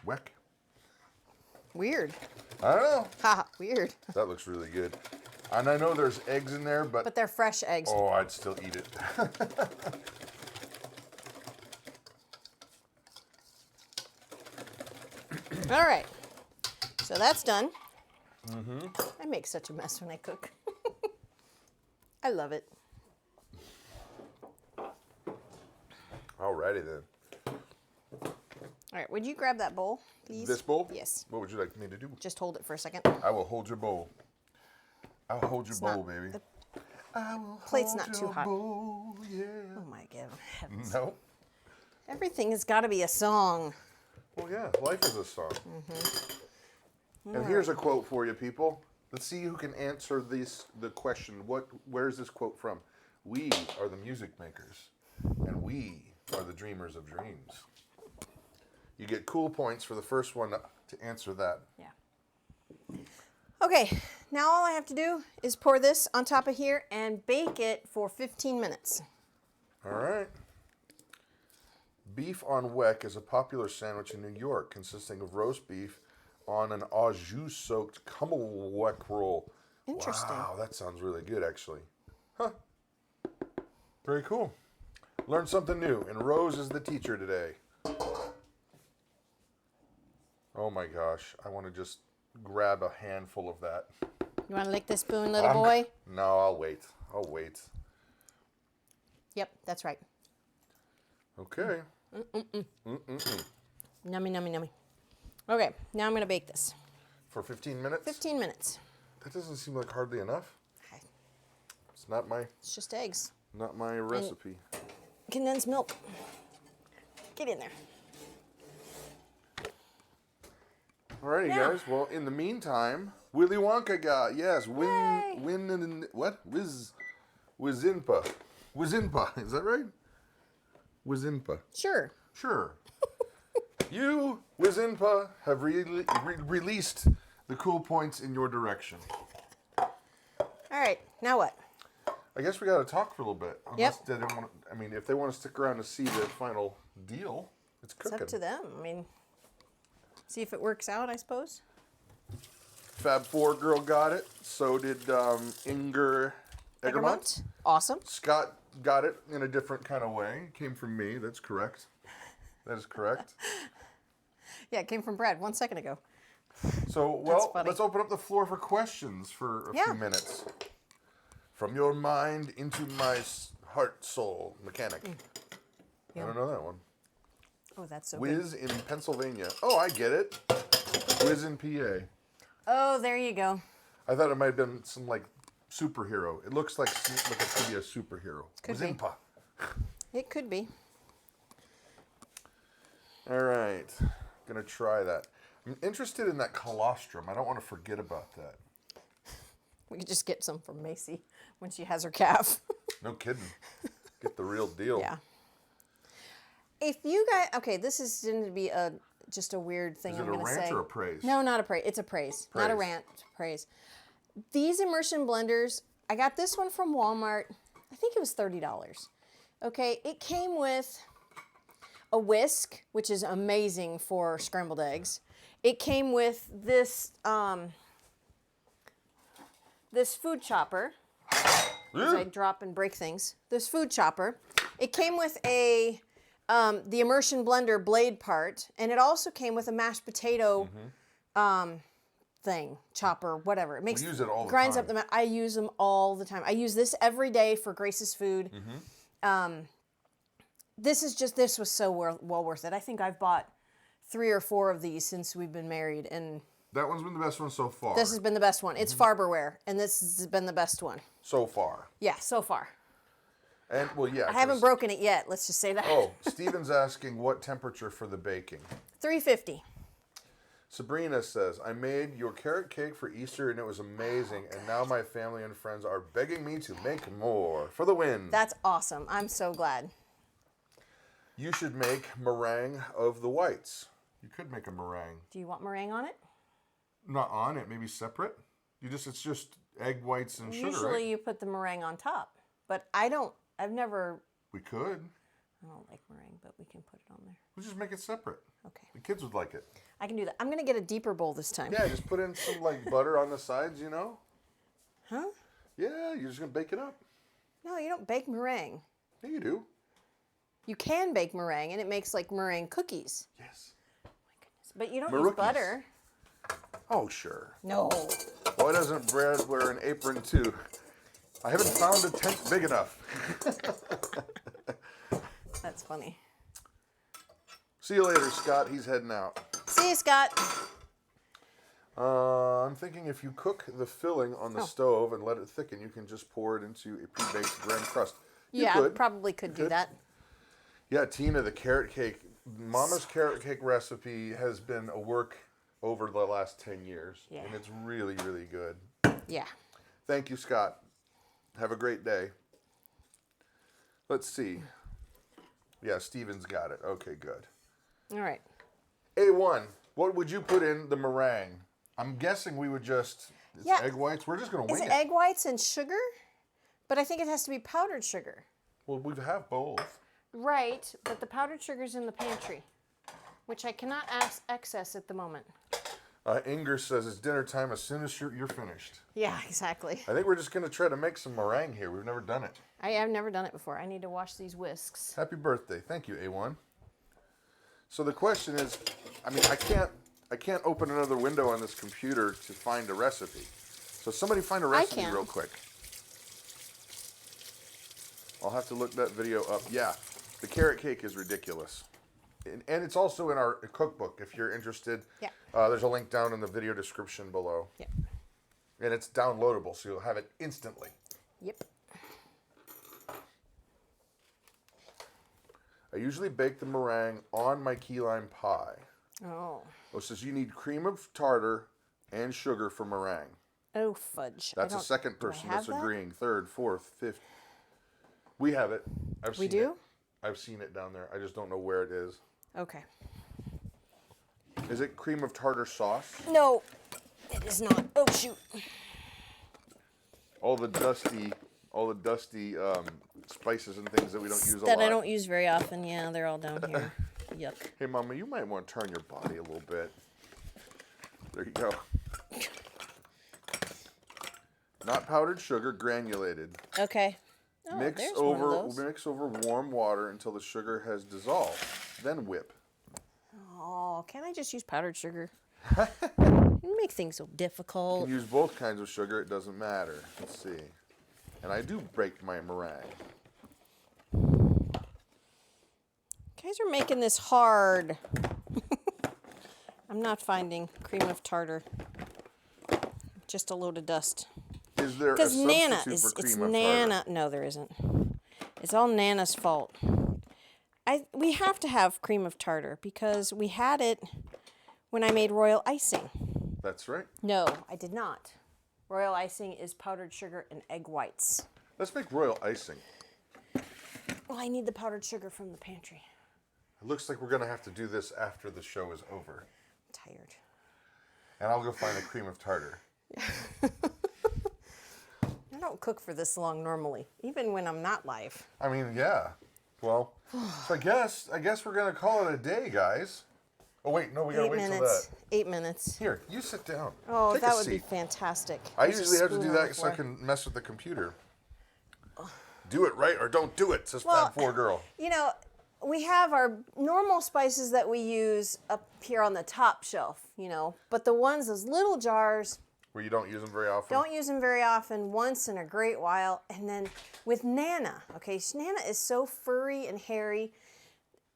Weck? Weird. I don't know. Ha, weird. That looks really good. And I know there's eggs in there, but they're fresh eggs. Oh, I'd still eat it. All right. So that's done. Mm-hmm. I make such a mess when I cook. I love it. Alrighty then. All right, would you grab that bowl, please? This bowl? Yes. What would you like me to do? Just hold it for a second. I will hold your bowl. I'll hold your bowl, baby. I will plate's hold not too your hot. bowl, yeah. Oh my heavens. No. Everything has got to be a song. Well, yeah, life is a song. Mm-hmm. And here's a quote for you, people. Let's see who can answer the question. Where's this quote from? We are the music makers, and we are the dreamers of dreams. You get cool points for the first one to answer that. Yeah. Okay, now all I have to do is pour this on top of here and bake it for 15 minutes. All right. Beef on weck is a popular sandwich in New York consisting of roast beef on an au jus soaked kummelweck roll. Interesting. Wow, that sounds really good actually. Huh. Very cool. Learned something new, and Rose is the teacher today. Oh my gosh, I want to just grab a handful of that. You want to lick the spoon, little boy? No, I'll wait. Yep, that's right. Okay. Nummy, nummy, nummy. Okay, now I'm going to bake this. For 15 minutes? 15 minutes. That doesn't seem like hardly enough. Okay. It's just eggs. not my recipe. Condensed milk. Get in there. Alrighty, Yeah. guys. Well, in the meantime, Willy Wonka got, yes, Wizinpa. Wizinpa, is that right? Wizinpa. Sure. Sure. You, Wizinpa, have released the cool points in your direction. All right, now what? I guess we got to talk for a little bit. Yep. They don't want. I mean, if they want to stick around to see the final deal, it's cooking. It's up to them. I mean, see if it works out, I suppose. Fab 4 girl got it. So did Inger Egermont. Awesome. Scott got it in a different kind of way. It came from me. That's correct. That is correct. Yeah, it came from Brad 1 second ago. So, well, funny. let's open up the floor for questions for a few minutes. From your mind into my heart, soul, mechanic. Yeah. I don't know that one. Oh, that's so good. Whiz in Pennsylvania. Oh, I get it. Whiz in PA. Oh, there you go. I thought it might have been some like superhero. It looks like it could be a superhero. Could be. Wizimpa. It could be. All right. Gonna try that. I'm interested in that colostrum. I don't want to forget about that. We could just get some from Macy when she has her calf. No kidding. Get the real deal. Yeah. If you guys, okay, this is going to be just a weird thing Is I'm it a going to say. rant or a praise? No, not a praise. It's a praise. Not a Praise. rant. Praise. These immersion blenders, I got this one from Walmart. I think it was $30. Okay, it came with a whisk, which is amazing for scrambled eggs. It came with this this food chopper. As I drop and break things. This food chopper. It came with a the immersion blender blade part, and it also came with a mashed potato thing, chopper, whatever. It makes We use it all the grinds time. up the. I use them all the time. I use this every day for Grace's food. This was so well worth it. I think I've bought 3 or 4 of these since we've been married, and That one's been the best one so far. this has been the best one. It's Farberware, and this has been the best one. So far. Yeah, so far. And, well, yeah. I haven't 'cause- broken it yet. Let's just say that. Oh, Steven's asking what temperature for the baking. 350. Sabrina says, I made your carrot cake for Easter and it was amazing. And now my family and friends are begging me to make more for the win. That's awesome. I'm so glad. You should make meringue of the whites. You could make a meringue. Do you want meringue on it? Not on it, maybe separate. It's just egg whites and sugar, Usually right? you put the meringue on top, but I've never, We could. I don't like meringue, but we can put it on there. We'll just make it separate. Okay. The kids would like it. I can do that. I'm going to get a deeper bowl this time. Yeah, just put in some like butter on the sides, Huh? Yeah, you're just going to bake it up. No, you don't bake meringue. Yeah, you do. You can bake meringue, and it makes like meringue cookies. Yes. But you don't Marookies. use butter. Oh, sure. No. Why doesn't Brad wear an apron too? I haven't found a tent big enough. That's funny. See you later, Scott. He's heading out. See you, Scott. I'm thinking if you cook the filling on the stove and let it thicken, you can just pour it into a pre-baked graham crust. You Yeah, could. probably could do Could. that. Yeah, Tina, the carrot cake. Mama's carrot cake recipe has been a work over the last 10 years. Yeah. And it's really, really good. Yeah. Thank you, Scott. Have a great day. Let's see. Yeah, Steven's got it. Okay, good. All right. A1, what would you put in the meringue? I'm guessing we would just, it's Yeah. egg whites. We're just going to Is wing it it. egg whites and sugar? But I think it has to be powdered sugar. Well, we have both. Right, but the powdered sugar's in the pantry, which I cannot access at the moment. Inger says it's dinner time as soon as you're finished. Yeah, exactly. I think we're just going to try to make some meringue here. We've never done it. I have never done it before. I need to wash these whisks. Happy birthday. Thank you, A1. So the question is, I mean, I can't open another window on this computer to find a recipe. So somebody find a recipe can. real quick. I'll have to look that video up. Yeah, the carrot cake is ridiculous. and it's also in our cookbook if you're interested. Yeah. There's a link down in the video description below. Yeah. And it's downloadable, so you'll have it instantly. Yep. I usually bake the meringue on my key lime pie. Oh. It says you need cream of tartar and sugar for meringue. Oh, fudge. That's a second do I person have that's that? agreeing. Third, fourth, fifth. We have it. I've We seen do? it. I've seen it down there. I just don't know where it is. Okay. Is it cream of tartar sauce? No, it is not. Oh, shoot. All the dusty spices and things that we don't use a lot. That I don't use very often. Yeah, they're all down here. Yuck. Hey, Mama, you might want to turn your body a little bit. There you go. Not powdered sugar, granulated. Okay. Oh, Mix there's one over of those. warm water until the sugar has dissolved. Then whip. Oh, can't I just use powdered sugar? You make things so You difficult. can use both kinds of sugar. It doesn't matter. Let's see. And I do break my meringue. You guys are making this hard. I'm not finding cream of tartar. Just a load of dust. Is there a Because Nana substitute is, for cream it's of Nana. tartar? No, there isn't. It's all Nana's fault. We have to have cream of tartar because we had it when I made royal icing. That's right. No, I did not. Royal icing is powdered sugar and egg whites. Let's make royal icing. Well, I need the powdered sugar from the pantry. It looks like we're going to have to do this after the show is over. I'm tired. And I'll go find the cream of tartar. I don't cook for this long normally, even when I'm not live. I mean, yeah. Well, so I guess we're going to call it a day, guys. Oh, wait, no, we got to 8 wait till minutes. that. 8 minutes. Here, you sit down. Oh, Take that a would be seat. fantastic. I There's a usually have to spoon do on the that so I floor. can mess with the computer. Do it right or don't do it, says Well, Fat Four Girl. You know, we have our normal spices that we use up here on the top shelf, you know, but the ones, those little jars, Where you don't use them very often. don't use them very often, once in a great while. And then with Nana, okay, Nana is so furry and hairy,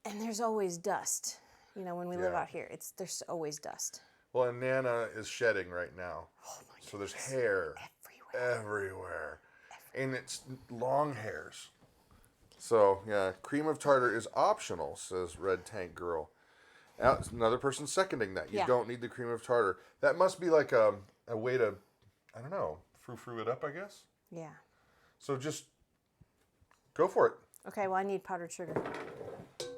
and there's always dust. You know, when we live Yeah. out here, there's always dust. Well, and Nana is shedding right now. Oh my So there's hair Everywhere. everywhere. And it's long hairs. So, yeah, cream of tartar is optional, says Red Tank Girl. Now, another person seconding that. You Yeah. don't need the cream of tartar. That must be like a way to, I don't know, frou-frou it up, I guess. Yeah. So just go for it. Okay, well, I need powdered sugar.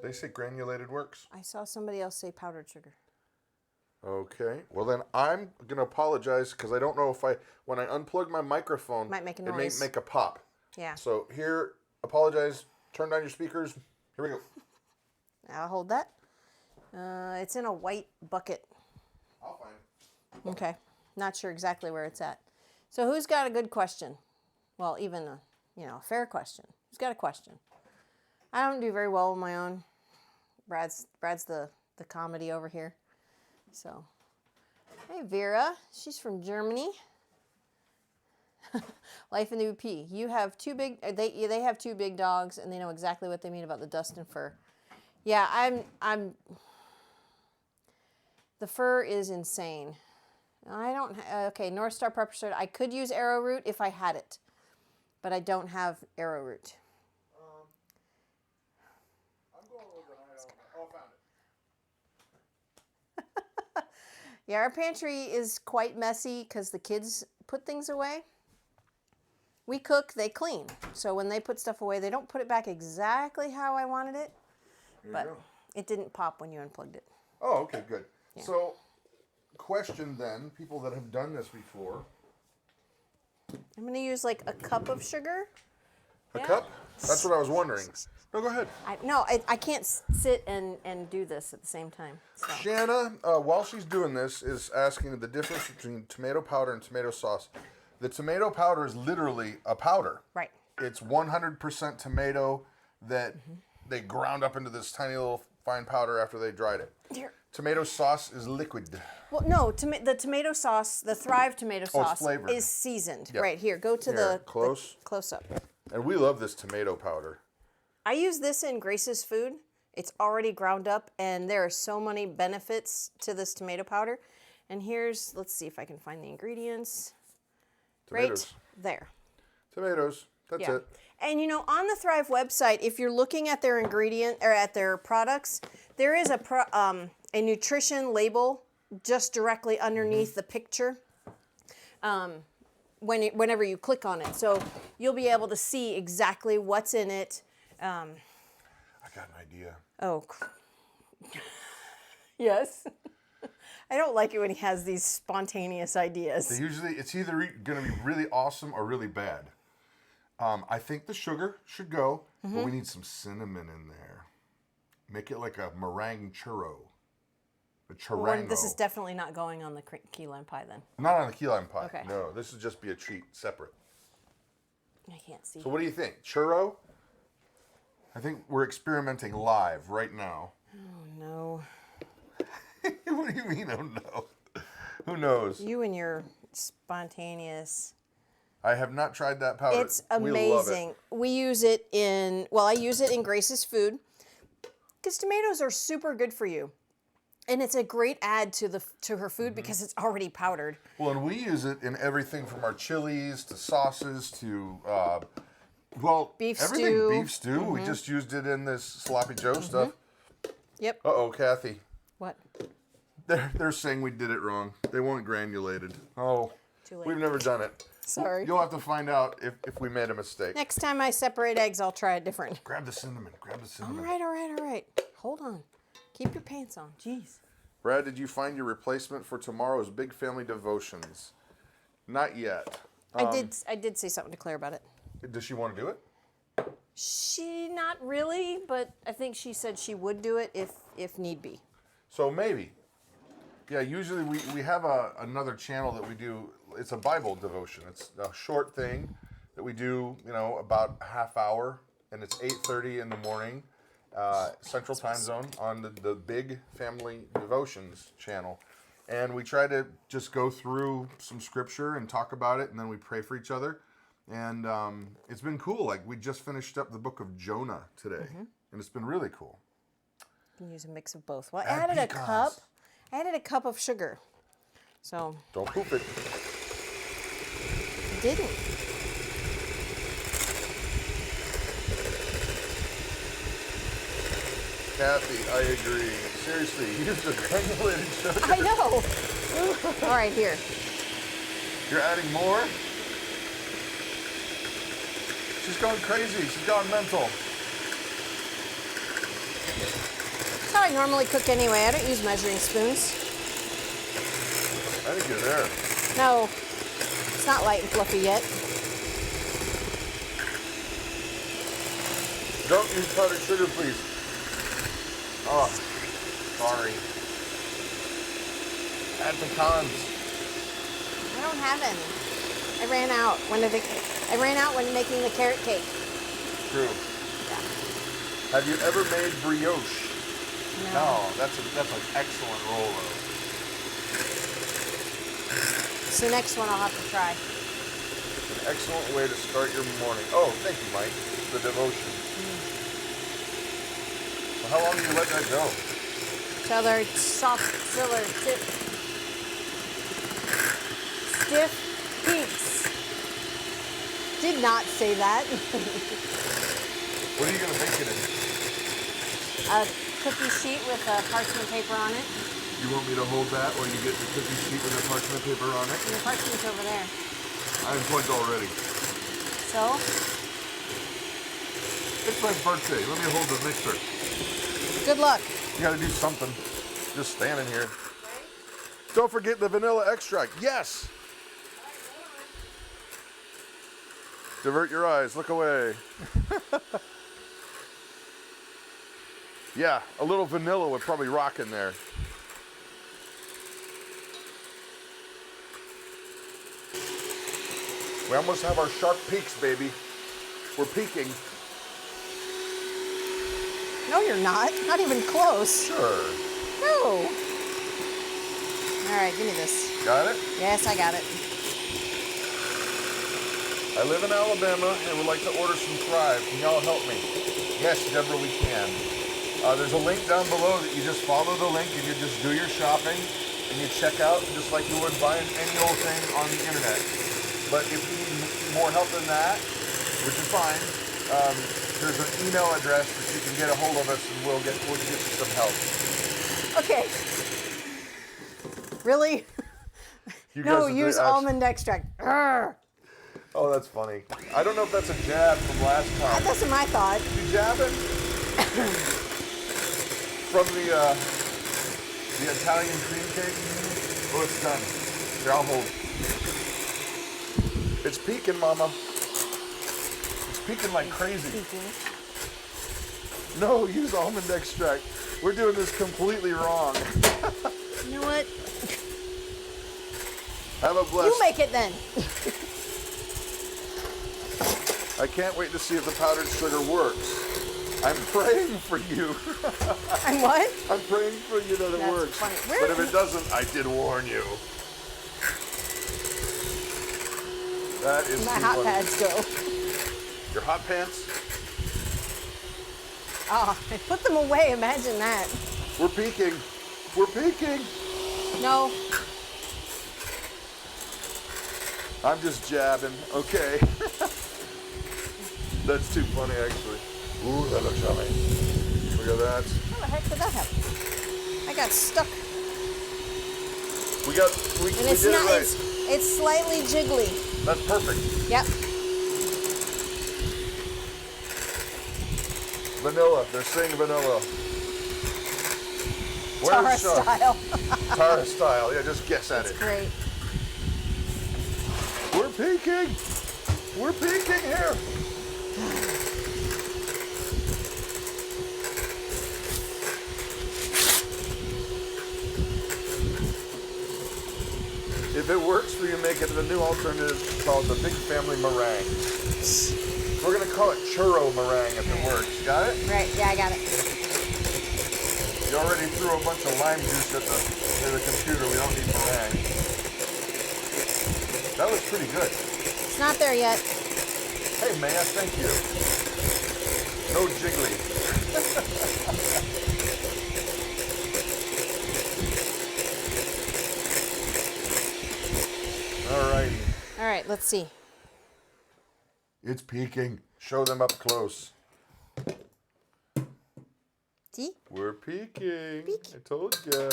They say granulated works. I saw somebody else say powdered sugar. Okay. Well, then I'm going to apologize because I don't know if when I unplug my microphone, Might make a it may noise. make a pop. Yeah. So here, apologize. Turn down your speakers. Here we go. I'll hold that. It's in a white bucket. I'll find it. Okay. Not sure exactly where it's at. So who's got a good question? Well, even a fair question. Who's got a question? I don't do very well with my own. Brad's the comedy over here. So, hey Vera, she's from Germany. Life in the UP. You have two big. They have two big dogs, and they know exactly what they mean about the dust and fur. Yeah, I'm. The fur is insane. I don't. Okay, North Star Prepper Soda. I could use arrowroot if I had it, but I don't have arrowroot. I'm going a little bit high. Oh, I found it. Yeah, our pantry is quite messy because the kids put things away. We cook, they clean. So when they put stuff away, they don't put it back exactly how I wanted it. Here But you go. it didn't pop when you unplugged it. Oh, okay, good. So, question then, people that have done this before. I'm going to use like a cup of sugar. A Yeah. cup? That's what I was wondering. No, go ahead. I can't sit and do this at the same time. So. Shanna, while she's doing this, is asking the difference between tomato powder and tomato sauce. The tomato powder is literally a powder. Right. It's 100% tomato that they ground up into this tiny little fine powder after they dried it. Here. Tomato sauce is liquid. Well, no, the tomato sauce, the Thrive tomato sauce flavored. is seasoned. Yep. Right, here, go to Here, the close. close up. And we love this tomato powder. I use this in Grace's food. It's already ground up, and there are so many benefits to this tomato powder. And here's, let's see if I can find the ingredients. Tomatoes. Right there. Tomatoes. That's it. And you know, on the Thrive website, if you're looking at their ingredient or at their products, there is a nutrition label just directly underneath the picture. Whenever you click on it, so you'll be able to see exactly what's in it. I got an idea. Oh, yes. I don't like it when he has these spontaneous ideas. Usually, it's either going to be really awesome or really bad. I think the sugar should go, but we need some cinnamon in there. Make it like a meringue churro. A charango. Well, this is definitely not going on the key lime pie then. Not on the key lime pie. Okay. No, this would just be a treat separate. I can't see. So what do you think? Churro? I think we're experimenting live right now. Oh, no. What do you mean, oh no? Who knows? You and your spontaneous... I have not tried that powder. It's amazing. We use it in, well, I use it in Grace's food because tomatoes are super good for you. And it's a great add to her food because it's already powdered. Well, and we use it in everything from our chilies to sauces to, beef everything. stew. Beef stew. We just used it in this sloppy Joe stuff. Yep. Uh-oh, Kathy. What? They're saying we did it wrong. They weren't granulated. Oh, Too late. we've never done it. Sorry. You'll have to find out if we made a mistake. Next time I separate eggs, I'll try it different. Grab the cinnamon. Grab the cinnamon. All right. Hold on. Keep your pants on. Jeez. Brad, did you find your replacement for tomorrow's Big Family Devotions? Not yet. I did say something to Claire about it. Does she want to do it? She not really, but I think she said she would do it if need be. So maybe. Yeah, usually we have another channel that we do. It's a Bible devotion. It's a short thing that we do, about a half hour, and it's 8:30 in the morning, Central Time Zone on the Big Family Devotions channel. And we try to just go through some scripture and talk about it, and then we pray for each other. And it's been cool. Like, we just finished up the book of Jonah today, and it's been really cool. You can use a mix of both. Well, I Add added pecans. I added a cup of sugar. So. Don't poop it. I didn't. Kathy, I agree. Seriously, use the granulated sugar. I know. All right, here. You're adding more? She's going crazy. She's gone mental. That's how I normally cook anyway. I don't use measuring spoons. I think you're there. No, it's not light and fluffy yet. Don't use powdered sugar, please. Oh, sorry. Add pecans. I don't have any. I ran out when making the carrot cake. True. Yeah. Have you ever made brioche? No. That's an excellent roll though. It's the next one I'll have to try. An excellent way to start your morning. Oh, thank you, Mike. The devotion. So how long do you let that go? Till they're soft, till they're stiff peaks. Did not say that. What are you going to bake it in? A cookie sheet with parchment paper on it. You want me to hold that while you get the cookie sheet with the parchment paper on it? And the parchment's over there. I'm plugged already. So? It's my birthday. Let me hold the mixer. Good luck. You got to do something. Just standing here. Don't forget the vanilla extract. Yes. Divert your eyes. Look away. Yeah, a little vanilla would probably rock in there. We almost have our sharp peaks, baby. We're peaking. No, you're not. Not even close. Sure. No. All right, give me this. Got it? Yes, I got it. I live in Alabama and would like to order some Thrive. Can y'all help me? Yes, Deborah, we can. There's a link down below that you just follow the link and you just do your shopping and you check out just like you would buying any old thing on the internet. But if you need more help than that, which is fine, there's an email address that you can get a hold of us and we'll get you some help. Okay. Really? You No, guys use almond extract. Arr. Oh, that's funny. I don't know if that's a jab from last time. That's what my thought. You jabbing? From the Italian cream cake? Oh, it's done. Here, I'll hold. It's peaking, Mama. It's peaking like crazy. No, use almond extract. We're doing this completely wrong. You know what? Have a blessed. You make it then. I can't wait to see if the powdered sugar works. I'm praying for you. I'm what? I'm praying for you that it That's works. funny. But if it doesn't, I did warn you. That is My too hot funny. pads go. Your hot pants? Oh, I put them away. Imagine that. We're peaking. We're peaking. No. I'm just jabbing. Okay. That's too funny, actually. Ooh, that looks yummy. Look at that. How the heck did that happen? I got stuck. We And it's did not. it right. It's slightly jiggly. That's perfect. Yep. Vanilla. They're saying vanilla. Tara style. Tara style. Yeah, just guess at it. Great. We're peaking. We're peaking here. If it works, we can make it a new alternative called the Big Family Meringue. We're going to call it churro meringue if it works. Got it? Right. Yeah, I got it. You already threw a bunch of lime juice at the computer. We don't need meringue. That looks pretty good. It's not there yet. Hey, Maya, thank you. No jiggly. All right. All right. Let's see. It's peaking. Show them up close. See? We're peaking. Peak. I told ya.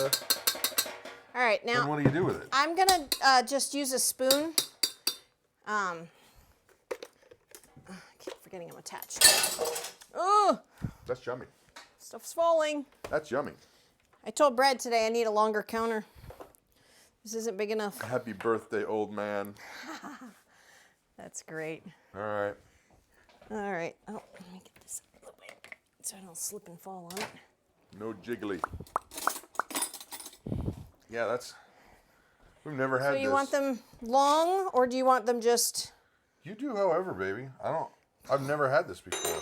All right. Then Now what do you do with it? I'm gonna just use a spoon. I keep forgetting I'm attached. Oh, That's yummy. stuff's falling. That's yummy. I told Brad today I need a longer counter. This isn't big enough. Happy birthday, old man. That's great. All right. All right. Oh, let me get this a little bit so I don't slip and fall on it. No jiggly. Yeah, that's. We've never had So this. you want them long, or do you want them just? You do, however, baby. I've never had this before.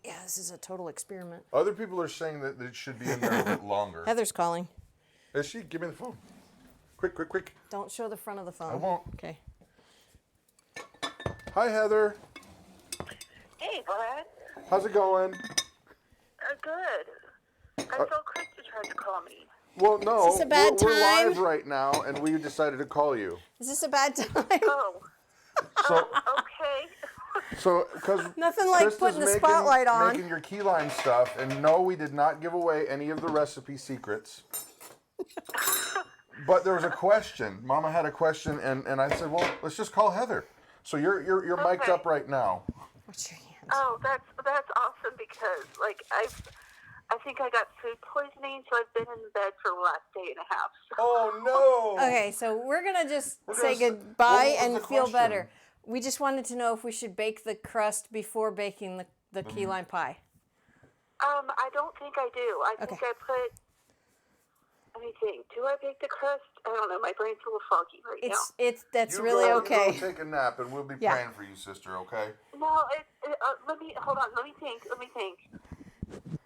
Yeah, this is a total experiment. Other people are saying that it should be in there a bit longer. Heather's calling. Is she? Give me the phone. Quick, quick, quick. Don't show the front of the phone. I won't. Okay. Hi, Heather. Hey, Brad. How's it going? Good. I thought Christa tried to call me. Well, no. Is this a bad we're time? live right now, and we decided to call you. Is this a bad time? Oh, So, okay. because Nothing like putting the spotlight on. making your key lime stuff, and no, we did not give away any of the recipe secrets. But there was a question. Mama had a question, and I said, well, let's just call Heather. So you're mic'd Okay. up right now. What's your hand? Oh, that's awesome because I think I got food poisoning, so I've been in bed for the last day and a half. So. Oh no! Okay, so we're gonna just We're say gonna goodbye what was and the feel question? better. We just wanted to know if we should bake the crust before baking the key lime pie. I don't think I do. I think Okay. I put. Let me think. Do I bake the crust? I don't know. My brain's a little foggy right now. That's You really go, okay. You go take a nap, and we'll be Yeah. praying for you, sister. Okay? No, let me hold on. Let me think.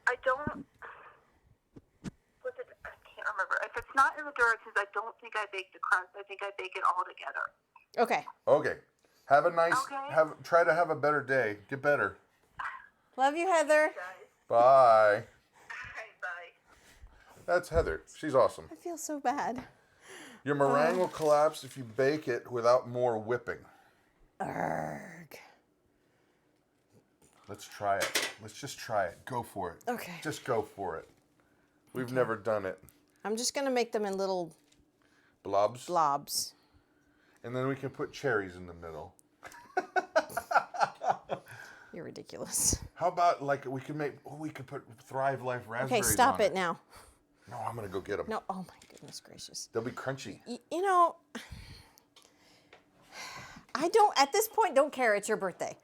I don't. Was it? I can't remember. If it's not in the directions, I don't think I bake the crust. I think I bake it all together. Okay. Okay. Have a nice. Okay. Try to have a better day. Get better. Love you, Heather. Bye. All right, That's Heather. She's awesome. I feel so bad. Your meringue will collapse if you bake it without more whipping. Arrgh. Let's try it. Let's just try it. Go for it. Okay. Just go for it. We've never done it. I'm just going to make them in little Blobs. blobs. And then we can put cherries in the middle. You're ridiculous. How about like we could put Thrive Life raspberries Okay, stop on it now. No, I'm going to go get them. No, oh my goodness gracious. They'll be crunchy. You know, at this point, don't care. It's your birthday.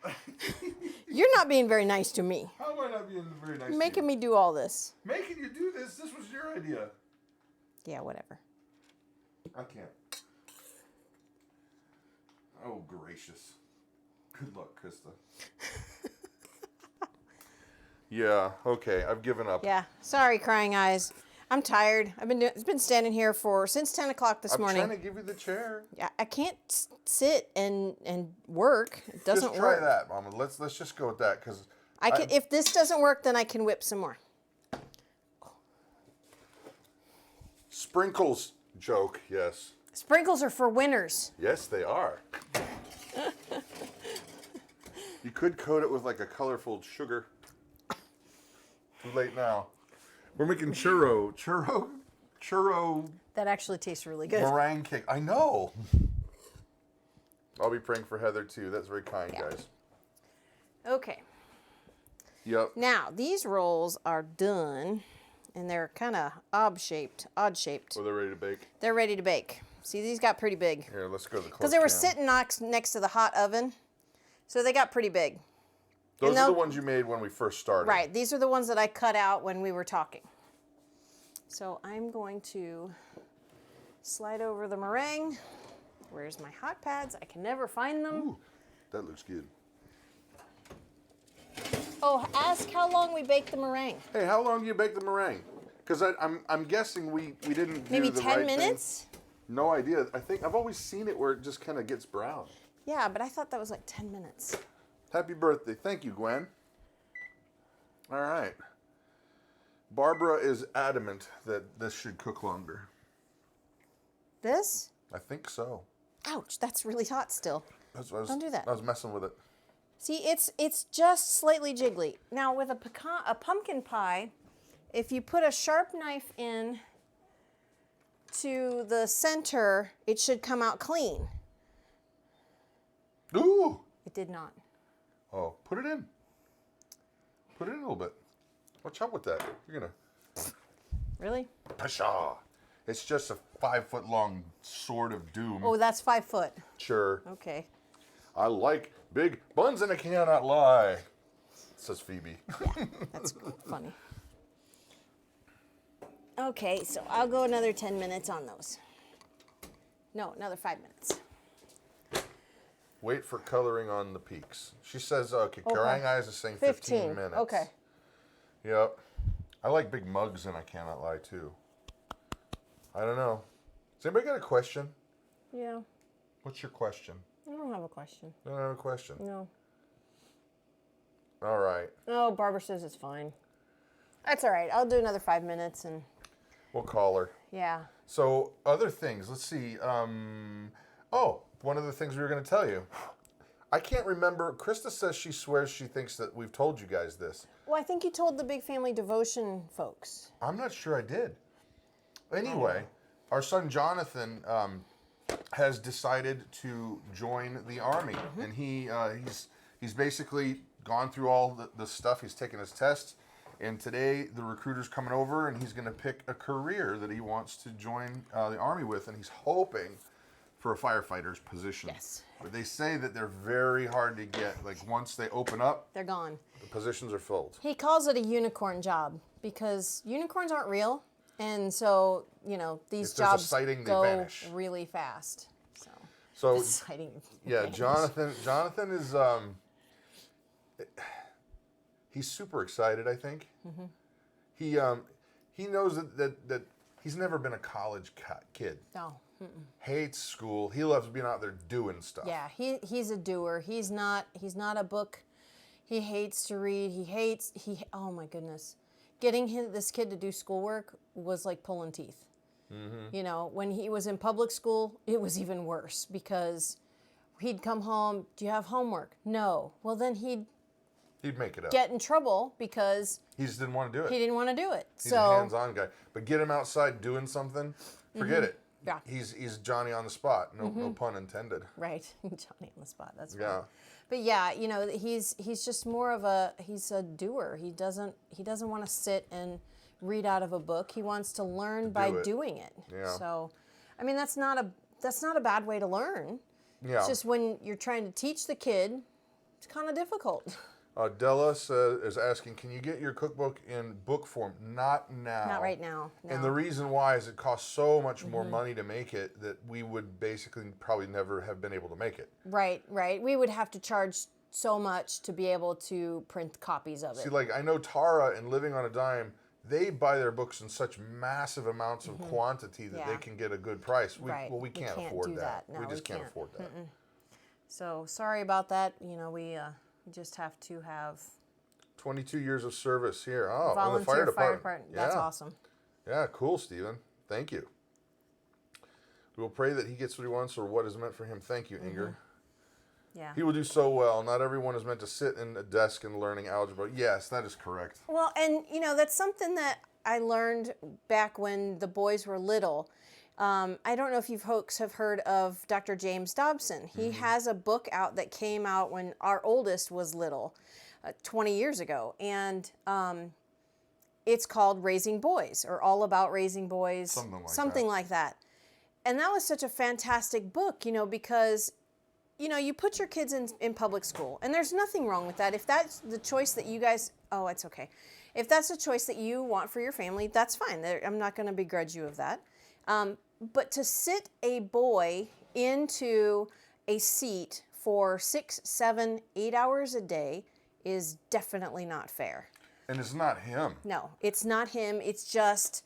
You're not being very nice to me. How am I not being very nice You're making me do all this. Making you do this? This was your idea. Yeah, whatever. I can't. Oh, gracious. Good luck, Krista. Yeah, okay, I've given up. Yeah, sorry, crying eyes. I'm tired. It's been standing here since 10 o'clock this morning. I'm trying to give you the chair. Yeah, I can't sit and work. It doesn't Just try work. that, Mama. Let's just go with that because I can. If this doesn't work, then I can whip some more. Sprinkles joke, yes. Sprinkles are for winners. Yes, they are. You could coat it with like a colorful sugar. Too late now. We're making churro That actually tastes really good. meringue cake. I know. I'll be praying for Heather too. That's very kind, guys. Okay. Yep. Now these rolls are done, and they're kind of odd shaped. Oh, they're ready to bake. They're ready to bake. See, these got pretty big. Here, let's go to the close Because they were cam. sitting next to the hot oven, so they got pretty big. Those are the ones you made when we first started. Right. These are the ones that I cut out when we were talking. So I'm going to slide over the meringue. Where's my hot pads? I can never find them. Ooh, that looks good. Oh, ask how long we bake the meringue. Hey, how long do you bake the meringue? Because I'm guessing we didn't do Maybe the 10 right minutes? thing. No idea. I think I've always seen it where it just kind of gets brown. Yeah, but I thought that was like 10 minutes. Happy birthday. Thank you, Gwen. All right. Barbara is adamant that this should cook longer. This? I think so. Ouch, that's really hot still. Don't do that. I was messing with it. See, it's just slightly jiggly. Now with a pumpkin pie, if you put a sharp knife in to the center, it should come out clean. Ooh. It did not. Oh, put it in. Put it in a little bit. Watch out with that. You're gonna. Really? Pshaw. It's just a 5-foot long sword of doom. Oh, that's 5 foot. Sure. Okay. I like big buns and I cannot lie. Says Phoebe. Yeah, that's funny. Okay, so I'll go another 10 minutes on those. No, another 5 minutes. Wait for coloring on the peaks. She says, okay, crying eyes is saying 15 minutes. Okay. Yep. I like big mugs and I cannot lie too. I don't know. Has anybody got a question? Yeah. What's your question? I don't have a question. I don't have a question. No. All right. Oh, Barbara says it's fine. That's all right. I'll do another 5 minutes and We'll call her. yeah. So, other things. Let's see. One of the things we were going to tell you. I can't remember. Krista says she swears she thinks that we've told you guys this. Well, I think you told the Big Family Devotion folks. I'm not sure I did. Anyway, our son Jonathan has decided to join the Army. And he's basically gone through all the stuff. He's taken his tests. And today, the recruiter's coming over, and he's going to pick a career that he wants to join the Army with. And he's hoping for a firefighter's position. Yes. But they say that they're very hard to get. Like, once they open up, They're gone. the positions are filled. He calls it a unicorn job because unicorns aren't real. And so, these If there's a jobs sighting, they go vanish. really fast. So, The sighting yeah, vanish. Jonathan is, he's super excited, I think. He knows that he's never been a college kid. No. Hates school. He loves being out there doing stuff. Yeah, he's a doer. He's not a book. He hates to read. Oh my goodness. getting this kid to do schoolwork was like pulling teeth. You know, when he was in public school, it was even worse because he'd come home, do you have homework? No. Well, then he'd make it up. get in trouble because He just didn't want to do it. he didn't want to do it. He's a hands-on guy. But get him outside doing something, forget it. Yeah. He's Johnny on the spot. No pun intended. Right. Johnny on the spot. That's right. Yeah. But yeah, you know, he's just more of he's a doer. He doesn't want to sit and read out of a book. He wants to learn by doing it. Yeah. So, I mean, that's not a bad way to learn. Yeah. It's just when you're trying to teach the kid, it's kind of difficult. Della is asking, can you get your cookbook in book form? Not now. Not right now. No. And the reason why is it costs so much more money to make it that we would basically probably never have been able to make it. Right. We would have to charge so much to be able to print copies of it. See, like I know Tara and Living on a Dime, they buy their books in such massive amounts of quantity that they can get a good price. Well, we can't afford that. No, we just can't afford that. So sorry about that. You know, we just have to have 22 years of service here. Oh, in the volunteer fire department. That's awesome. Yeah, cool, Stephen. Thank you. We will pray that he gets what he wants or what is meant for him. Thank you, Inger. Yeah. He will do so well. Not everyone is meant to sit in a desk and learning algebra. Yes, that is correct. Well, and you know, that's something that I learned back when the boys were little. I don't know if you folks have heard of Dr. James Dobson. He has a book out that came out when our oldest was little, 20 years ago. And it's called Raising Boys, or All About Raising Boys. Something like that. And that was such a fantastic book, you know, because you know, you put your kids in public school, and there's nothing wrong with that. If that's the choice that you guys, it's okay. If that's the choice that you want for your family, that's fine. I'm not going to begrudge you of that. But to sit a boy into a seat for 6, 7, 8 hours a day is definitely not fair. And it's not him. No, it's not him. It's just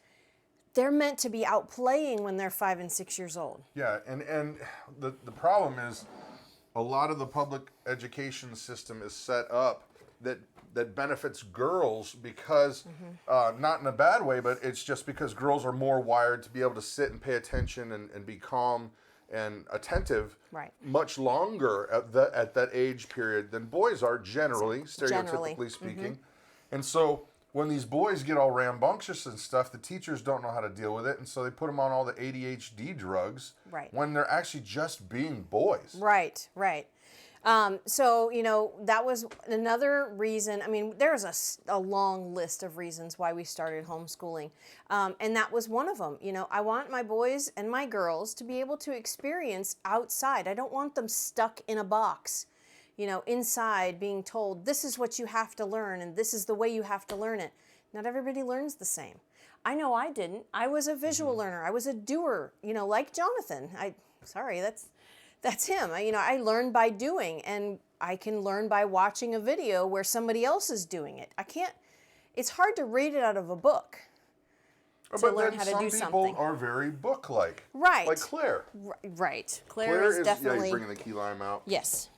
they're meant to be out playing when they're 5 and 6 years old. Yeah, and the problem is, a lot of the public education system is set up that benefits girls because, not in a bad way, but it's just because girls are more wired to be able to sit and pay attention and be calm and attentive much longer at that age period than boys are generally, stereotypically speaking. And so when these boys get all rambunctious and stuff, the teachers don't know how to deal with it, and so they put them on all the ADHD drugs when they're actually just being boys. Right. So, you know, that was another reason. I mean, there's a long list of reasons why we started homeschooling. And that was one of them. You know, I want my boys and my girls to be able to experience outside. I don't want them stuck in a box, you know, inside being told, this is what you have to learn and this is the way you have to learn it. Not everybody learns the same. I know I didn't. I was a visual learner. I was a doer, you know, like Jonathan. That's him. I learn by doing, and I can learn by watching a video where somebody else is doing it. It's hard to read it out of a book to learn how to do something. Some people are very book-like. Right. Like Claire. Right. Claire is definitely... Yeah, he's bringing the key lime out. Yes.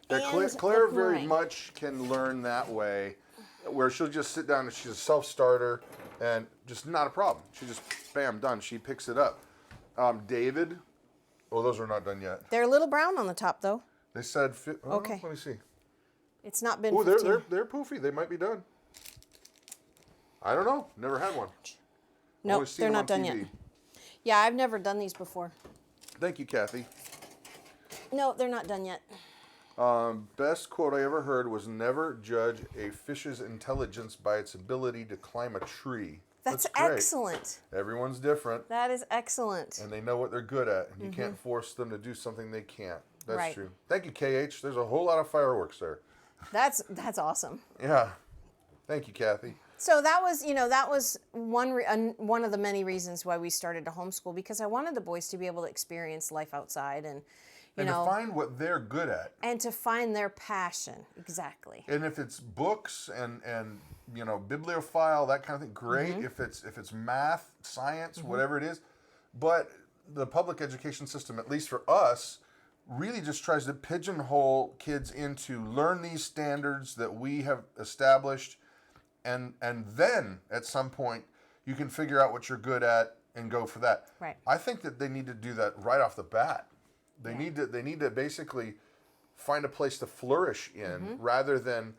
Yeah, Claire very much can learn that way, where she'll just sit down and she's a self-starter, and just not a problem. She just, bam, done. She picks it up. David... Oh, those are not done yet. They're a little brown on the top, though. They said... okay. Let me see. It's not been... Oh, they're poofy. They might be done. I don't know. Never had one. Nope, they're not done yet. Yeah, I've never done these before. Thank you, Kathy. No, they're not done yet. Best quote I ever heard was, never judge a fish's intelligence by its ability to climb a tree. That's excellent. Everyone's different. That is excellent. And they know what they're good at. And you can't force them to do something they can't. That's true. Thank you, KH. There's a whole lot of fireworks there. That's awesome. Yeah. Thank you, Kathy. So that was one of the many reasons why we started to homeschool, because I wanted the boys to be able to experience life outside and to find what they're good at. And to find their passion. Exactly. And if it's books and bibliophile, that kind of thing, great. If it's math, science, whatever it is. But the public education system, at least for us, really just tries to pigeonhole kids into learn these standards that we have established and then at some point you can figure out what you're good at and go for that. Right. I think that they need to do that right off the bat. They need to basically find a place to flourish in rather than,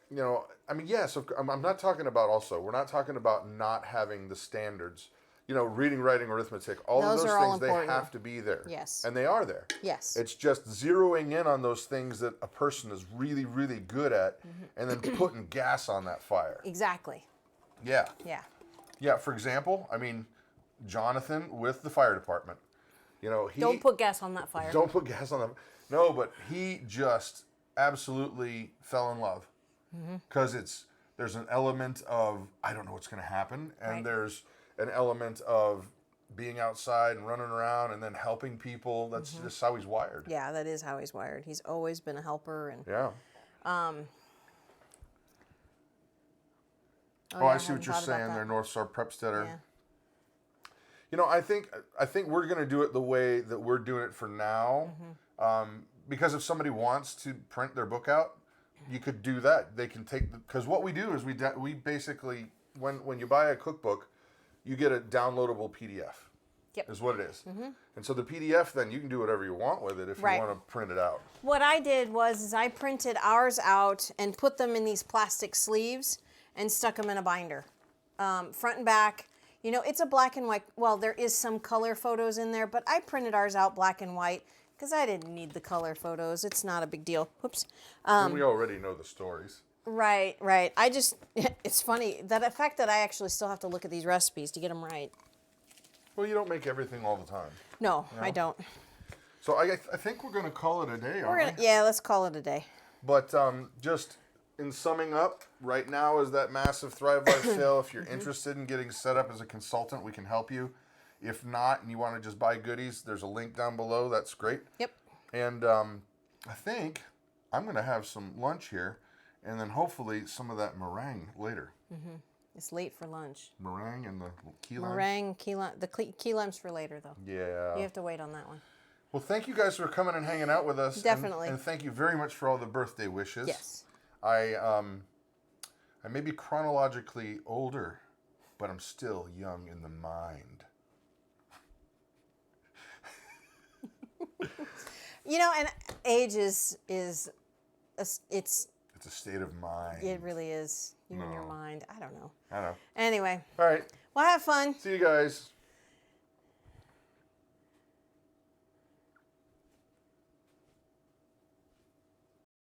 you know, I mean, yes, I'm not talking about also, we're not talking about not having the standards, you know, reading, writing, arithmetic, all of Those those are all things, they important. have to be there. Yes. And they are there. Yes. It's just zeroing in on those things that a person is really, really good at and then putting gas on that fire. Exactly. Yeah. Yeah. Yeah, for example, I mean, Jonathan with the fire department, you know, Don't put gas on that fire. Don't put gas on them. No, but he just absolutely fell in love because there's an element of I don't know what's going to happen, and Right. there's an element of being outside and running around and then helping people. That's just how he's wired. Yeah, that is how he's wired. He's always been a helper, and Yeah. yeah, I see hadn't what you're thought about saying that. there, North Star Prepsteader. Yeah. You know, I think we're going to do it the way that we're doing it for now. Because if somebody wants to print their book out, you could do that. They can take because what we do is we basically when you buy a cookbook, you get a downloadable PDF. Yep. Is what it is. And so the PDF, then you can do whatever you want with it if Right. you want to print it out. What I did was I printed ours out and put them in these plastic sleeves and stuck them in a binder, front and back. You know, it's a black and white. Well, there is some color photos in there, but I printed ours out black and white because I didn't need the color photos. It's not a big deal. Whoops. And we already know the stories. Right, right. I just, it's funny that the fact that I actually still have to look at these recipes to get them right. Well, you don't make everything all the time. No, I don't. So I think we're going to call it a day, aren't we? Yeah, let's call it a day. But just in summing up, right now is that massive Thrive Life sale. If you're interested in getting set up as a consultant, we can help you. If not, and you want to just buy goodies, there's a link down below. That's great. Yep. And I think I'm going to have some lunch here, and then hopefully some of that meringue later. It's late for lunch. Meringue and the key lime. Meringue, key lime. The key lime's for later, though. Yeah. You have to wait on that one. Well, thank you guys for coming and hanging out with us. and- Definitely. And thank you very much for all the birthday wishes. Yes. I may be chronologically older, but I'm still young in the mind. You know, and age is it's It's a state of mind. it really is. You and your No. mind. I don't know. I know. Anyway, All right. well, have fun. See you guys.